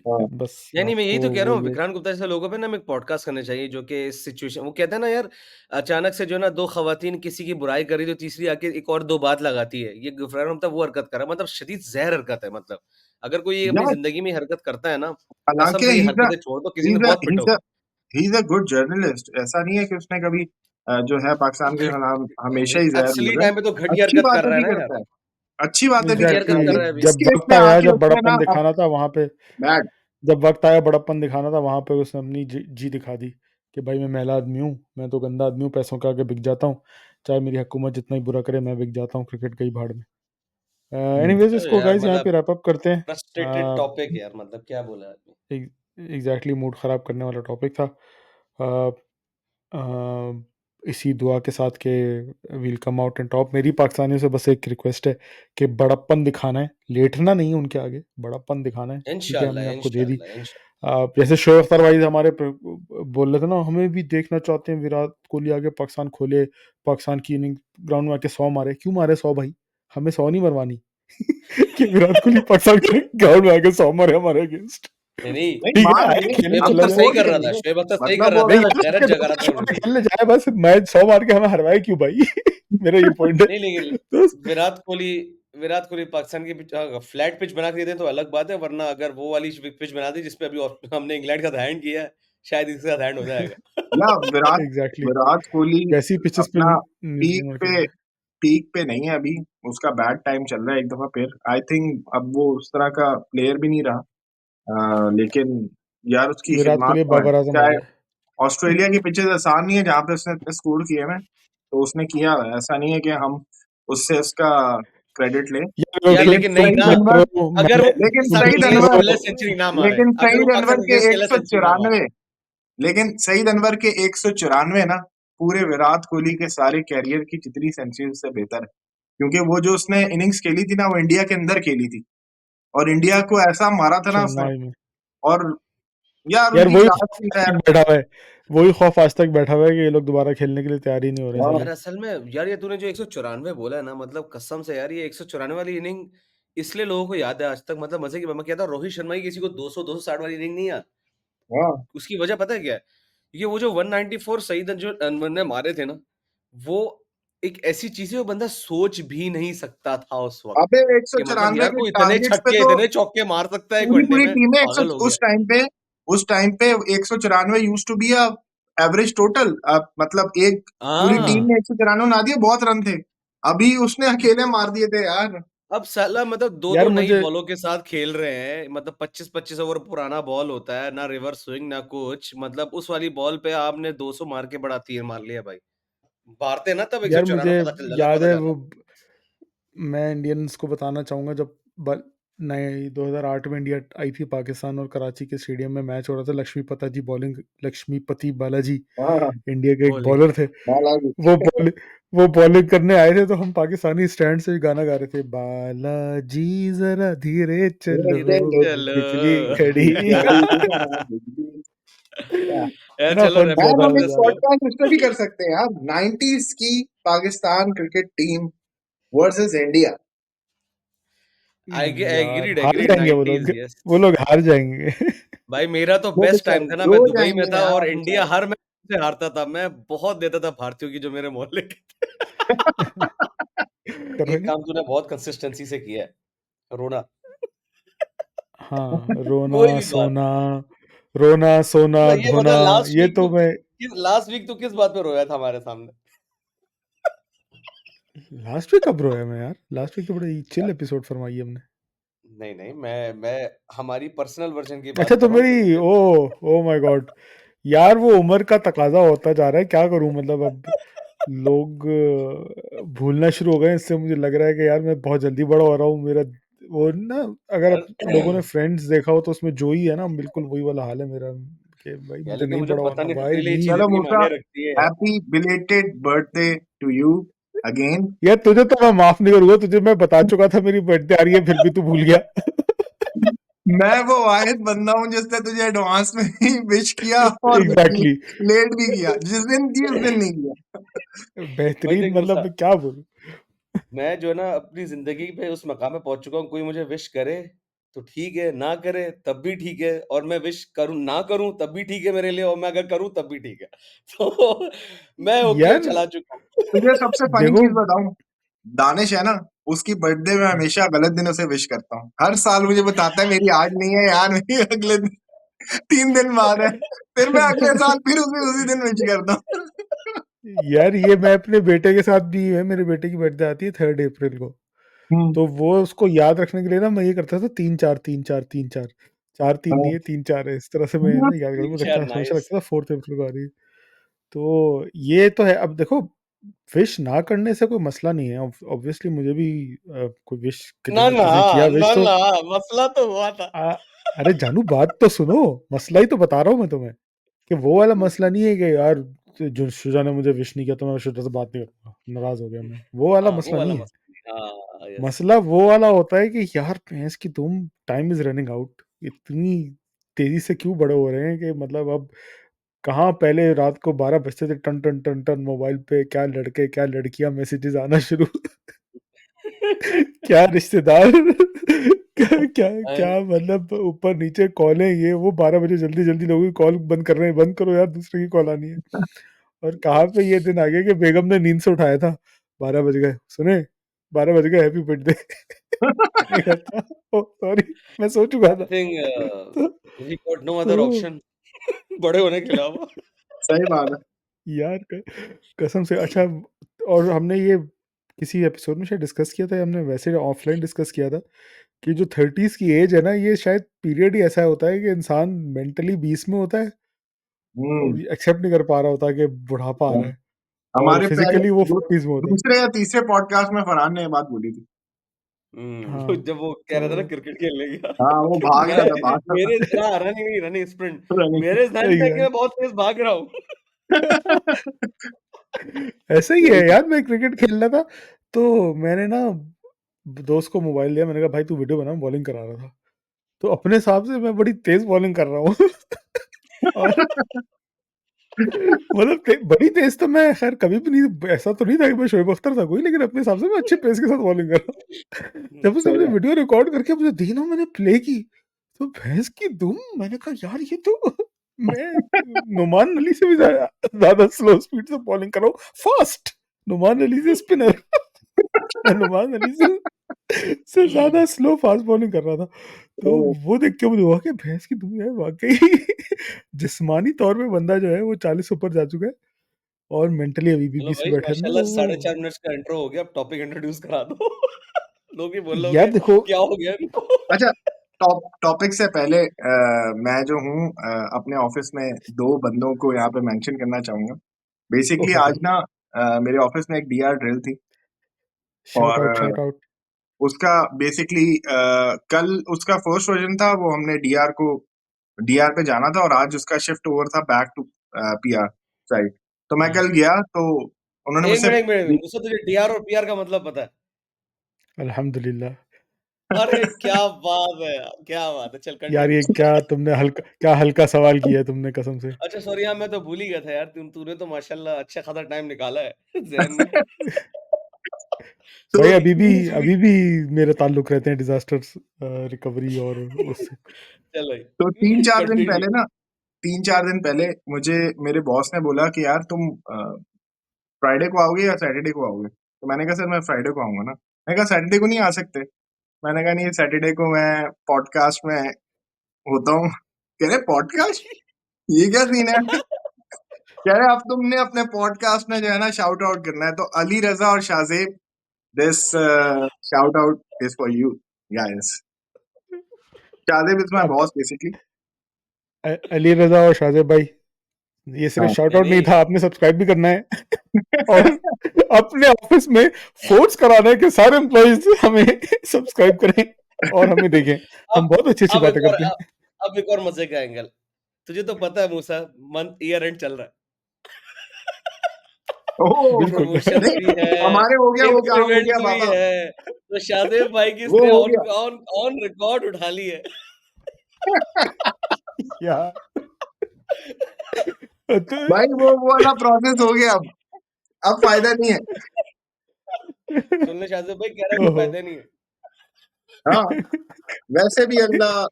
हाँ बस नहीं नहीं, मैं यही आपको तो कह रहा हूँ, वही है। विक्रांत गुप्ता जैसे लोगों पे ना हमें एक पॉडकास्ट करने चाहिए, जो कि इस सिचुएशन, वो कहते हैं ना यार, अचानक से जो है ना दो खवातीन किसी की बुराई करी तो तीसरी आके एक और दो बात लगाती है, ये विक्रांत गुप्ता वो हरकत कर रहा है, मतलब शदीद जहर हरकत है। मतलब अगर कोई ये अपनी यार, जिंदगी में हरकत करता है ना, कसम हालांकि से ये हरकतें छोड़ दो, किसी ने बहुत पिटोगे। He is a good journalist. ऐसा नहीं है कि उसने कभी जो है पाकिस्तान के खिलाफ हमेशा ही जहर असली लगा है। टाइम पे तो घटिया अच्छी हरकत कर बातें रहा है भी ना यार, करता है, अच्छी बातें भी घटिया करता हरकत है, कर एग्जैक्टली रहा है लेकिन अभी। इस जब केस वक्त पे आया, आके जब उसने ना बड़प्पन दिखाना था वहां पे, बैड। जब वक्त आया बड़प्पन दिखाना था वहां पे उसने अपनी जी दिखा दी कि भाई मैं मैला आदमी हूँ, मैं तो गंदा आदमी हूँ, पैसों के आगे बिक जाता हूँ, चाहे मेरी हुकूमत जितना ही बुरा करे मैं बिक जाता हूँ, क्रिकेट गई भाड़ में। एनीवेज अरे इसको यार गाइस यहाँ पे मतलब रैप अप करते हैं। फ्रस्ट्रेटेड टॉपिक यार, मतलब क्या बोला आदमी। एग्जैक्टली मूड ख़राब करने वाला टॉपिक था। अ, अ, इसी दुआ के साथ के will come out and top. मेरी पाकिस्तानियों से बस एक रिक्वेस्ट है कि बड़प्पन दिखाना है, लेटना नहीं है उनके आगे, बड़प्पन दिखाना है, ठीक है, हमने इंशाल्लाह आपको दे दी। इंशाल्लाह इंशाल्लाह। जैसे शोएब अख्तर भाई हमारे बोल रहे थे ना, हमें भी देखना चाहते हैं विराट कोहली आगे पाकिस्तान खोले, पाकिस्तान की इनिंग ग्राउंड में आके 100 मारे। क्यों मारे 100 भाई, हमें 100 नहीं मरवानी कि विराट कोहली पाकिस्तान के ग्राउंड में आके 100 मारे हमारे अगेंस्ट। नहीं, नहीं, नहीं ठीक है, मान आए लेंगे, खेलने शोएब हम चला अख्तर जाए। सही सपोर्ट कर रहा था, करेंगे, शोएब अख्तर सही मतलब कर रहा वो था, नहीं अगर यार, गैरेथ उसके जगा रहा था दो ऑलरेडी। खेलने जाए बस, मैच 100 मार के हमें हरवाए क्यों भाई? मेरा ये पॉइंट है। नहीं, लेकिन तो विराट कोहली विराट कोहली पाकिस्तान की पिच फ्लैट पिच बना के दे दें तो अलग बात है, वरना अगर वो वाली पिच बना दी जिसपे अभी हमने इंग्लैंड का साथ हैंड किया है, शायद इसके साथ हैंड हो जाएगा। या विराट एग्जैक्टली, विराट कोहली वैसी पिचेस पे अपना न्यूजीलैंड पीक मार के पे दे। पीक पे नहीं है अभी, उसका बैड टाइम चल रहा है एक दफा फिर। आई थिंक अब वो उस तरह का प्लेयर भी नहीं रहा। लेकिन यार उसकी विराट खिदमत कोहली तो है, बाबर आजम हो चाहे गए। ऑस्ट्रेलिया की पिचेस आसान नहीं है जहाँ पे उसने स्कोर किए हैं, तो उसने किया है, ऐसा नहीं है कि हम उससे उसका क्रेडिट लें। यार वो यार लेकिन लेकिन नहीं क्लिप सईद ना, मैं अनवर ब्रो, अगर वो मैंने लेकिन पाकिस्तान के सईद लिए ब्रो, अनवर इसके लिए सेंचुरी ना मारे, लेकिन अगर वो सईद अनवर पाकिस्तान के के लिए इसके एक लिए सौ सेंचुरी ना मारे। चौरानवे लेकिन सईद अनवर के 194 ना पूरे विराट कोहली के सारे कैरियर की जितनी सेंचुरी से बेहतर है, क्योंकि वो जो उसने इनिंग्स खेली थी ना वो इंडिया के अंदर खेली थी, और इंडिया को ऐसा मारा था ना उसने। चेन्नई में। और यार यार उनकी वही क्लास खौफ थी आज यार। तक बैठा हुआ है, वही खौफ आज तक बैठा हुआ है कि ये लोग दोबारा खेलने के लिए तैयार ही नहीं हो रहे हाँ, साले। यार असल में यार ये तूने जो 194 बोला है ना, मतलब कसम से यार ये 194 वाली इनिंग इसलिए लोगों को याद है आज तक, मतलब मजे की बात, मैं कहता हूँ रोहित शर्मा की किसी को 200 260 वाली इनिंग नहीं याद। हाँ। उसकी वजह पता है क्या है? ये वो जो 194 सईद जो अनवर ने मारे थे ना, वो एक ऐसी चीज है वो बंदा सोच भी नहीं सकता था उस वक्त, अबे एक सौ कि मतलब चौरानवे यार के कोई इतने टारगेट्स पे छक्के तो इतने चौके मार सकता है एक पूरी वनडे पूरी में, टीमें पागल हो गया। उस टाइम पे 194 used to be a average total, मतलब एक पूरी टीम हाँ, ने 194 बना दिए, बहुत रन थे। अभी उसने अकेले मार दिए थे यार। अब साला मतलब यार 2-2 नई मुझे बॉलों के साथ खेल रहे हैं, मतलब 25-25 ओवर पुराना बॉल होता है, ना रिवर्स स्विंग ना कुछ, मतलब उस वाली बॉल पे आपने 200 मार के बड़ा तीर मार लिया भाई। मारते ना तब यार 194 मुझे अलग याद पता है जाता। वो, मैं इंडियंस को बताना चाहूंगा जब नए 2008 में इंडिया आई थी पाकिस्तान, और कराची के स्टेडियम में मैच हो रहा था, लक्ष्मीपति बालाजी हाँ, इंडिया के एक बोले बॉलर थे। बालाजी। वो बॉलिंग वो बॉलिंग करने आए थे, तो हम पाकिस्तानी स्टैंड से गाना गा रहे थे, बालाजी जरा धीरे चलो, चलो। बिजली खड़ी। यार इतना चलो फन किया रैपिड यार था हम उस एक मास्टर्स बार। को। पॉडकास्ट स्टडी कर सकते हैं यार, 90s की Pakistan cricket team versus India. यार एग्रीड हार एग्रीड जाएंगे वो 90s लोग, यस। वो लोग हार जाएंगे। भाई मेरा तो वो बेस्ट टाइम बेचारे था ना, रो मैं दुबई में जाएंगे था और यार इंडिया बेचारे। हर मैच से हारता था, मैं बहुत देता था भारतीयों की जो मेरे मोहल्ले के थे। कर रहे एक हैं। काम तूने बहुत कंसिस्टेंसी से किया है, रोना। हाँ, रोना कोई भी बात। सोना, रोना सोना अच्छा ये धोना, बता, लास्ट ये वीक तो तू मैं किस लास्ट वीक तू किस बात पे रोया था हमारे सामने? लास्ट वीक कब रोया मैं यार? लास्ट वीक तो बड़ी चिल एपिसोड फरमाई हमने। नहीं, नहीं, मैं हमारी पर्सनल वर्ज़न की अच्छा बात कर तो रहा हूँ मेरी, तेरे से। ओ माय गॉड, यार वो उम्र का तकाजा होता जा रहा है, क्या करूं मतलब अब लोग भूलना शुरू हो गए, इससे मुझे लग रहा है कि यार मैं बहुत जल्दी बड़ा हो रहा हूँ। मेरा वो ना, अगर यार लोगों ने फ्रेंड्स देखा हो तो उसमें जो ही है ना, बिल्कुल वही वाला हाल है मेरा, कि भाई यार मुझे लेकिन नहीं मुझे बड़ा पता होना, नहीं था वाई तेरे लिए ये मी। चीज़ चलो इतनी मूसा, मायने रखती है। Happy belated birthday to you again. यार तुझे तो मैं माफ नहीं करूंगा, तुझे मैं बता चुका था मेरी बर्थडे आ रही है, फिर भी तू भूल गया। मैं वो वाहिद बंदा हूँ जिसने तुझे एडवांस में ही विश किया और एग्जैक्टली, लेट भी किया, जिस दिन थी उस दिन नहीं किया। भाई बेहतरीन, देख मतलब मूसा, मैं क्या बोलूं। मैं जो है ना अपनी ज़िंदगी पे उस मकाम पे पहुँच चुका हूँ, कोई मुझे विश करे तो ठीक है, ना करे तब भी ठीक है, और मैं विश करूँ ना करूँ तब भी ठीक है मेरे लिए, और मैं अगर करूँ तब भी ठीक है। तो मैं ओके यार चला चुका तुझे हूँ। सबसे फनी देखो, चीज बताऊं, दानिश है ना, उसकी बर्थडे में हमेशा गलत दिन उसे विश करता हूँ। हर साल मुझे बताता है मेरी आज नहीं है यार, मेरी अगले दिन 3 दिन बाद है, फिर मैं अगले साल फिर उसे उसी दिन विश करता हूँ। यार ये मैं अपने बेटे के साथ भी है, मेरे बेटे की बर्थडे आती है 3 अप्रैल को, हम्म, तो वो उसको याद रखने के लिए ना मैं ये करता था, 3 4 3 4 3 4, 4 3 नहीं हाँ, है 3 4 है, इस तरह से मैं ना याद करता, मुझे यार हमेशा नाइस। लगता था 4 अप्रैल को आ रही है। तो ये तो है। अब देखो, विश ना करने से कोई मसला नहीं है, ऑब्वियसली मुझे भी कोई विश, ना, ना, किसी किया विश ना, तो ना, मसला तो हुआ था। आ, अरे जानू बात तो सुनो, मसला ही तो बता रहा हूँ मैं तुम्हें, कि वो वाला मसला नहीं है कि यार जो शुजा ने मुझे विश नहीं किया तो मैं शुजा से बात नहीं करूंगा, नाराज हो गया मैं, वो वाला हाँ, वो मसला वाला नहीं है। मसला नहीं। हाँ, यस। मसला वो वाला होता है कि यार भैंस की तुम, टाइम इज रनिंग आउट, इतनी तेजी से क्यों बड़े हो रहे हैं कि मतलब अब कहाँ, पहले रात को 12 बजते थे, टन टन टन टन मोबाइल पे क्या लड़के क्या लड़कियां मैसेजेस आना शुरू, क्या रिश्तेदार क्या क्या मतलब ऊपर नीचे कॉलें ये वो 12 बजे जल्दी जल्दी लोगों की कॉल बंद कर रहे हैं, बंद करो यार, दूसरे की कॉल आनी है। और कहाँ पे ये दिन आ गया कि बेगम ने नींद से उठाया था, 12 बज गए, सुने 12 बज गए, हैप्पी बर्थडे। मैंने कहा अच्छा, ओ सॉरी, मैं सो चुका I था। think तो, we got no other तो option बड़े होने के अलावा। सही बात है। यार कसम से अच्छा। और हमने ये किसी एपिसोड में शायद डिस्कस किया था, या हमने वैसे ऑफलाइन डिस्कस किया था कि जो 30s की एज है ना, ये शायद पीरियड ही ऐसा होता है कि इंसान मेंटली 20 में होता है और हम्म। एक्सेप्ट नहीं कर पा रहा होता कि बुढ़ापा आ रहा है, और हमारे पहले फिजिकली वो 40s में होता है। दूसरे या तीसरे पॉडकास्ट में फरहान ने ये बात बोली थी। हाँ जब वो कह रहा था ना तो क्रिकेट खेलने गया हाँ, वो कि भाग रहा मैं था, भाग मेरे रहा हाँ रनिंग नहीं रनिंग स्प्रिंट था running। मेरे ध्यान में है कि मैं एग्जैक्ट बहुत तेज भाग रहा हूँ। ऐसा ही है यार। मैं क्रिकेट खेल रहा था तो मैंने ना दोस्त को मोबाइल दिया, मैंने कहा भाई तू वीडियो बना, बॉलिंग करा रहा था। तो अपने हिसाब से मैं बड़ी तेज बॉलिंग कर रहा हूँ। और मतलब बड़ी तेज तो मैं खैर कभी भी नहीं, ऐसा तो नहीं था कि मैं शोएब अख्तर था कोई, लेकिन अपने हिसाब से मैं अच्छे पेस के साथ बॉलिंग कर रहा हूँ। जब उसने सही मुझे बात। वीडियो रिकॉर्ड करके मुझे दी ना, मैंने प्ले की, तो भैंस की दुम, मैंने कहा यार ये तो मैं नुमान अली से भी ज्यादा स्लो स्पीड से बॉलिंग कर रहा हूँ, फास्ट। नुमान अली से स्पिनर, मैं नुमान अली से ज्यादा स्लो फास्ट बॉलिंग कर रहा था। तो ओ, वो देख के मुझे हुआ कि भैंस की दुम यार वाकई जिस्मानी तौर पे बंदा जो है वो 40 ऊपर जा चुका है, और मेंटली अभी भी चलो 20 भाई में बैठे हैं। माशाल्लाह तो वो 4.5 मिनट का इंट्रो हो गया, अब टॉपिक इंट्रोड्यूस करा दो। लोग ही यार बोलोगे देखो, क्या हो गया इनको। अच्छा, टॉपिक से पहले मैं जो हूँ अपने ऑफिस में दो बंदों को यहाँ पे मेंशन करना चाहूंगा। बेसिकली ओहो, आज ना मेरे ऑफिस में एक डीआर ड्रिल थी, शाउट और आउट शाउट आउट। उसका बेसिकली कल उसका फर्स्ट वर्जन था, वो हमने डीआर पे जाना था, और आज उसका शिफ्ट ओवर था बैक टू पीआर साइड। तो मैं कल गया तो उन्होंने मुझसे एक मिनट मुझसे तुझे डीआर और पीआर का मतलब पता है? अल्हम्दुलिल्लाह। अरे क्या बात है यार, क्या बात है। चल यार कंटिन्यू। ये क्या हल्का सवाल किया है तुमने, कसम से। अच्छा सॉरी यार, मैं तो भूल ही गया था यार। तूने तो माशाल्लाह अच्छा खासा टाइम निकाला है ज़हन में। तो भाई स्वीट। अभी भी मेरे ताल्लुक रहते हैं डिजास्टर रिकवरी और उससे। चल तो भाई कंटिन्यू। तीन चार दिन पहले मुझे मेरे बॉस ने बोला कि यार तुम फ्राइडे को आओगे या सैटरडे को आओगे। तो मैंने कहा सर मैं फ्राइडे को आऊंगा ना। मैंने कहा सैटरडे को नहीं आ सकते। मैंने कहा नहीं, सैटरडे को मैं पॉडकास्ट में होता हूँ। कह रहे पॉडकास्ट, ये क्या सीन है। कह रहे अब तुमने अपने पॉडकास्ट में जो है ना शाउट आउट करना है। तो अली रजा और Shahzeb, this shout out is for you guys. Shahzeb is my अब बॉस बेसिकली। अली रजा और शाहजेब भाई, ये सिर्फ हाँ। शाउट नहीं आउट नहीं नहीं। था, आपने सब्सक्राइब भी करना है। और अपने ऑफिस में फोर्स कराना है कि सारे एम्प्लॉइज हमें सब्सक्राइब करें और हमें देखें। हम अब बहुत अच्छी अच्छी अब बातें एक और करते हैं। अब एक और मजे का एंगल। तुझे तो पता है मूसा, मंथ ईयर एंड चल रहा है। ओह बिल्कुल। प्रमोशंस भी है, हमारे हो गया, वो काम हो गया इंक्रीमेंट्स भी बाबा। है। तो शादेब भाई की वो इसने हो ऑन गया। ऑन ऑन रिकॉर्ड उठा ली है। यार तो भाई वो वाला प्रोसेस हो गया। अब फायदा नहीं है। सुन ले शादेब भाई, कह रहा है कोई ओहो। फायदा नहीं है। हाँ, वैसे भी अल्लाह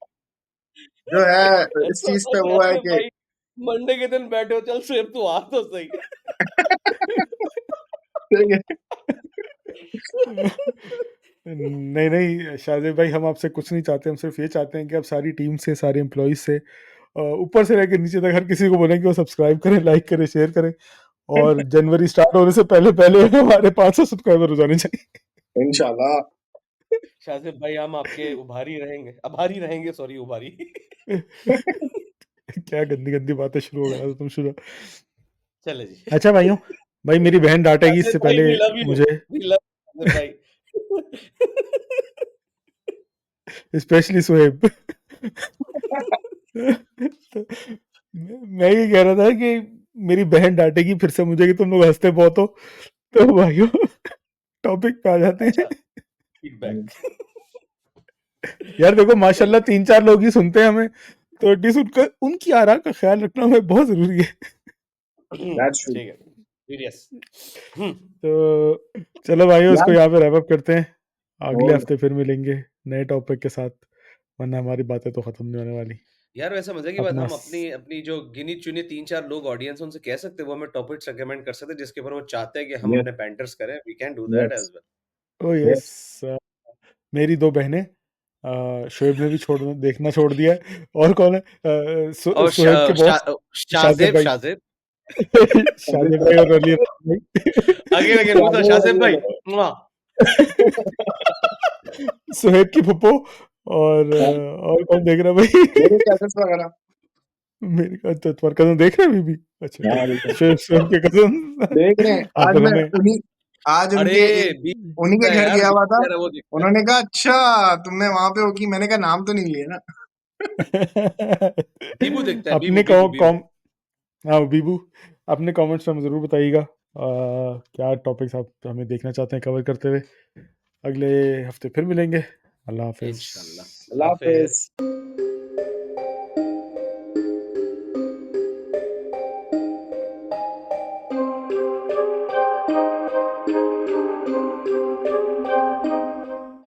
जो है इस चीज पे वो है शादेब कि भाई मंडे के दिन बैठे हो, चल सेब तू आ तो सही। ठीक है। नहीं नहीं शाहजेब भाई, हम आपसे कुछ नहीं चाहते, हम सिर्फ ये चाहते हैं कि आप सारी टीम से, सारे एम्प्लॉइज से, ऊपर से लेकर नीचे तक हर किसी को बोलें कि वो सब्सक्राइब करें, लाइक करें, शेयर करें, और जनवरी स्टार्ट होने से पहले पहले हमारे 500 सब्सक्राइबर हो जाने चाहिए। इंशाल्लाह। शादेब भाई हम आपके उभारी रहेंगे, आभारी रहेंगे, सॉरी उभारी। क्या गंदी गंदी बातें शुरू हो गया तो तुम शुरू। चले जी। अच्छा भाइयों, भाई मेरी बहन डांटेगी शादेब इससे भाई पहले वी लव यू, मुझे, वी लव शादेब भाई। स्पेशली सुहेब। तो मैं ये कह रहा था कि मेरी बहन डांटेगी फिर से मुझे कि तुम लोग हंसते बहुत हो। तो भाइयों टॉपिक पे आ जाते हैं। अच्छा फीडबैक। यार देखो माशाल्लाह 3-4 लोग ही सुनते हैं हमें, तो एटलीस्ट उनका उनकी आरा का ख्याल रखना हमें बहुत जरूरी है। That's true. ठीक है सीरियस। तो चलो भाइयों, इसको यार, यहाँ पे रैप अप करते हैं, अगले और हफ्ते फिर मिलेंगे। नए टॉपिक के साथ, वरना हमारी बातें तो खत्म नहीं होने वाली। यार वैसे मजे की बात अपना हम अपनी अपनी जो गिनी चुनी 3-4 लोग ऑडियंस उनसे कह सकते हैं वो हमें टॉपिक्स रिकमेंड कर सकते हैं जिसके ऊपर वो चाहते हैं कि हम यस अपने बैंटर्स करें। We can do that yes as well. Oh yes yes, मेरी 2 बहनें, शोएब ने भी छोड़ना देखना छोड़ दिया है। और कौन है? और सुहेब के बॉस शाज़ेब शाज़ेब भाई। शाज़ेब शाज़ेब भाई और रलियन भाई। अगेन अगेन मुसा शाज़ेब भाई मुआ। सुहेब की फुप्पो और कौन देख रहा है भाई? मेरे कैसेट्स वगैरह मेरे का तो तुम्हारे कज़न देख रहे हैं अभी भी? अच्छा, हाँ बिल्कुल शोएब के कज़न। देख रहे हैं। हाँ, आज फिर मैं हमें आज अरे उनके उन्हीं के है घर यार गया हुआ था। यार वो देखता है। उन्होंने कहा अच्छा तुमने वहां पे हो कि मैंने कहा नाम तो नहीं लिया ना। बीबू देखता है अपने बीबू कॉम बीबू। हाँ बीबू, अपने कमेंट्स में हमें ज़रूर बताइएगा क्या टॉपिक्स आप हमें देखना चाहते हैं कवर करते हुए। अगले हफ्ते फिर मिलेंगे। अल्लाह हाफिज़। इंशाल्लाह। अल्लाह अल्लाह हाफ़िज़। हाफिज।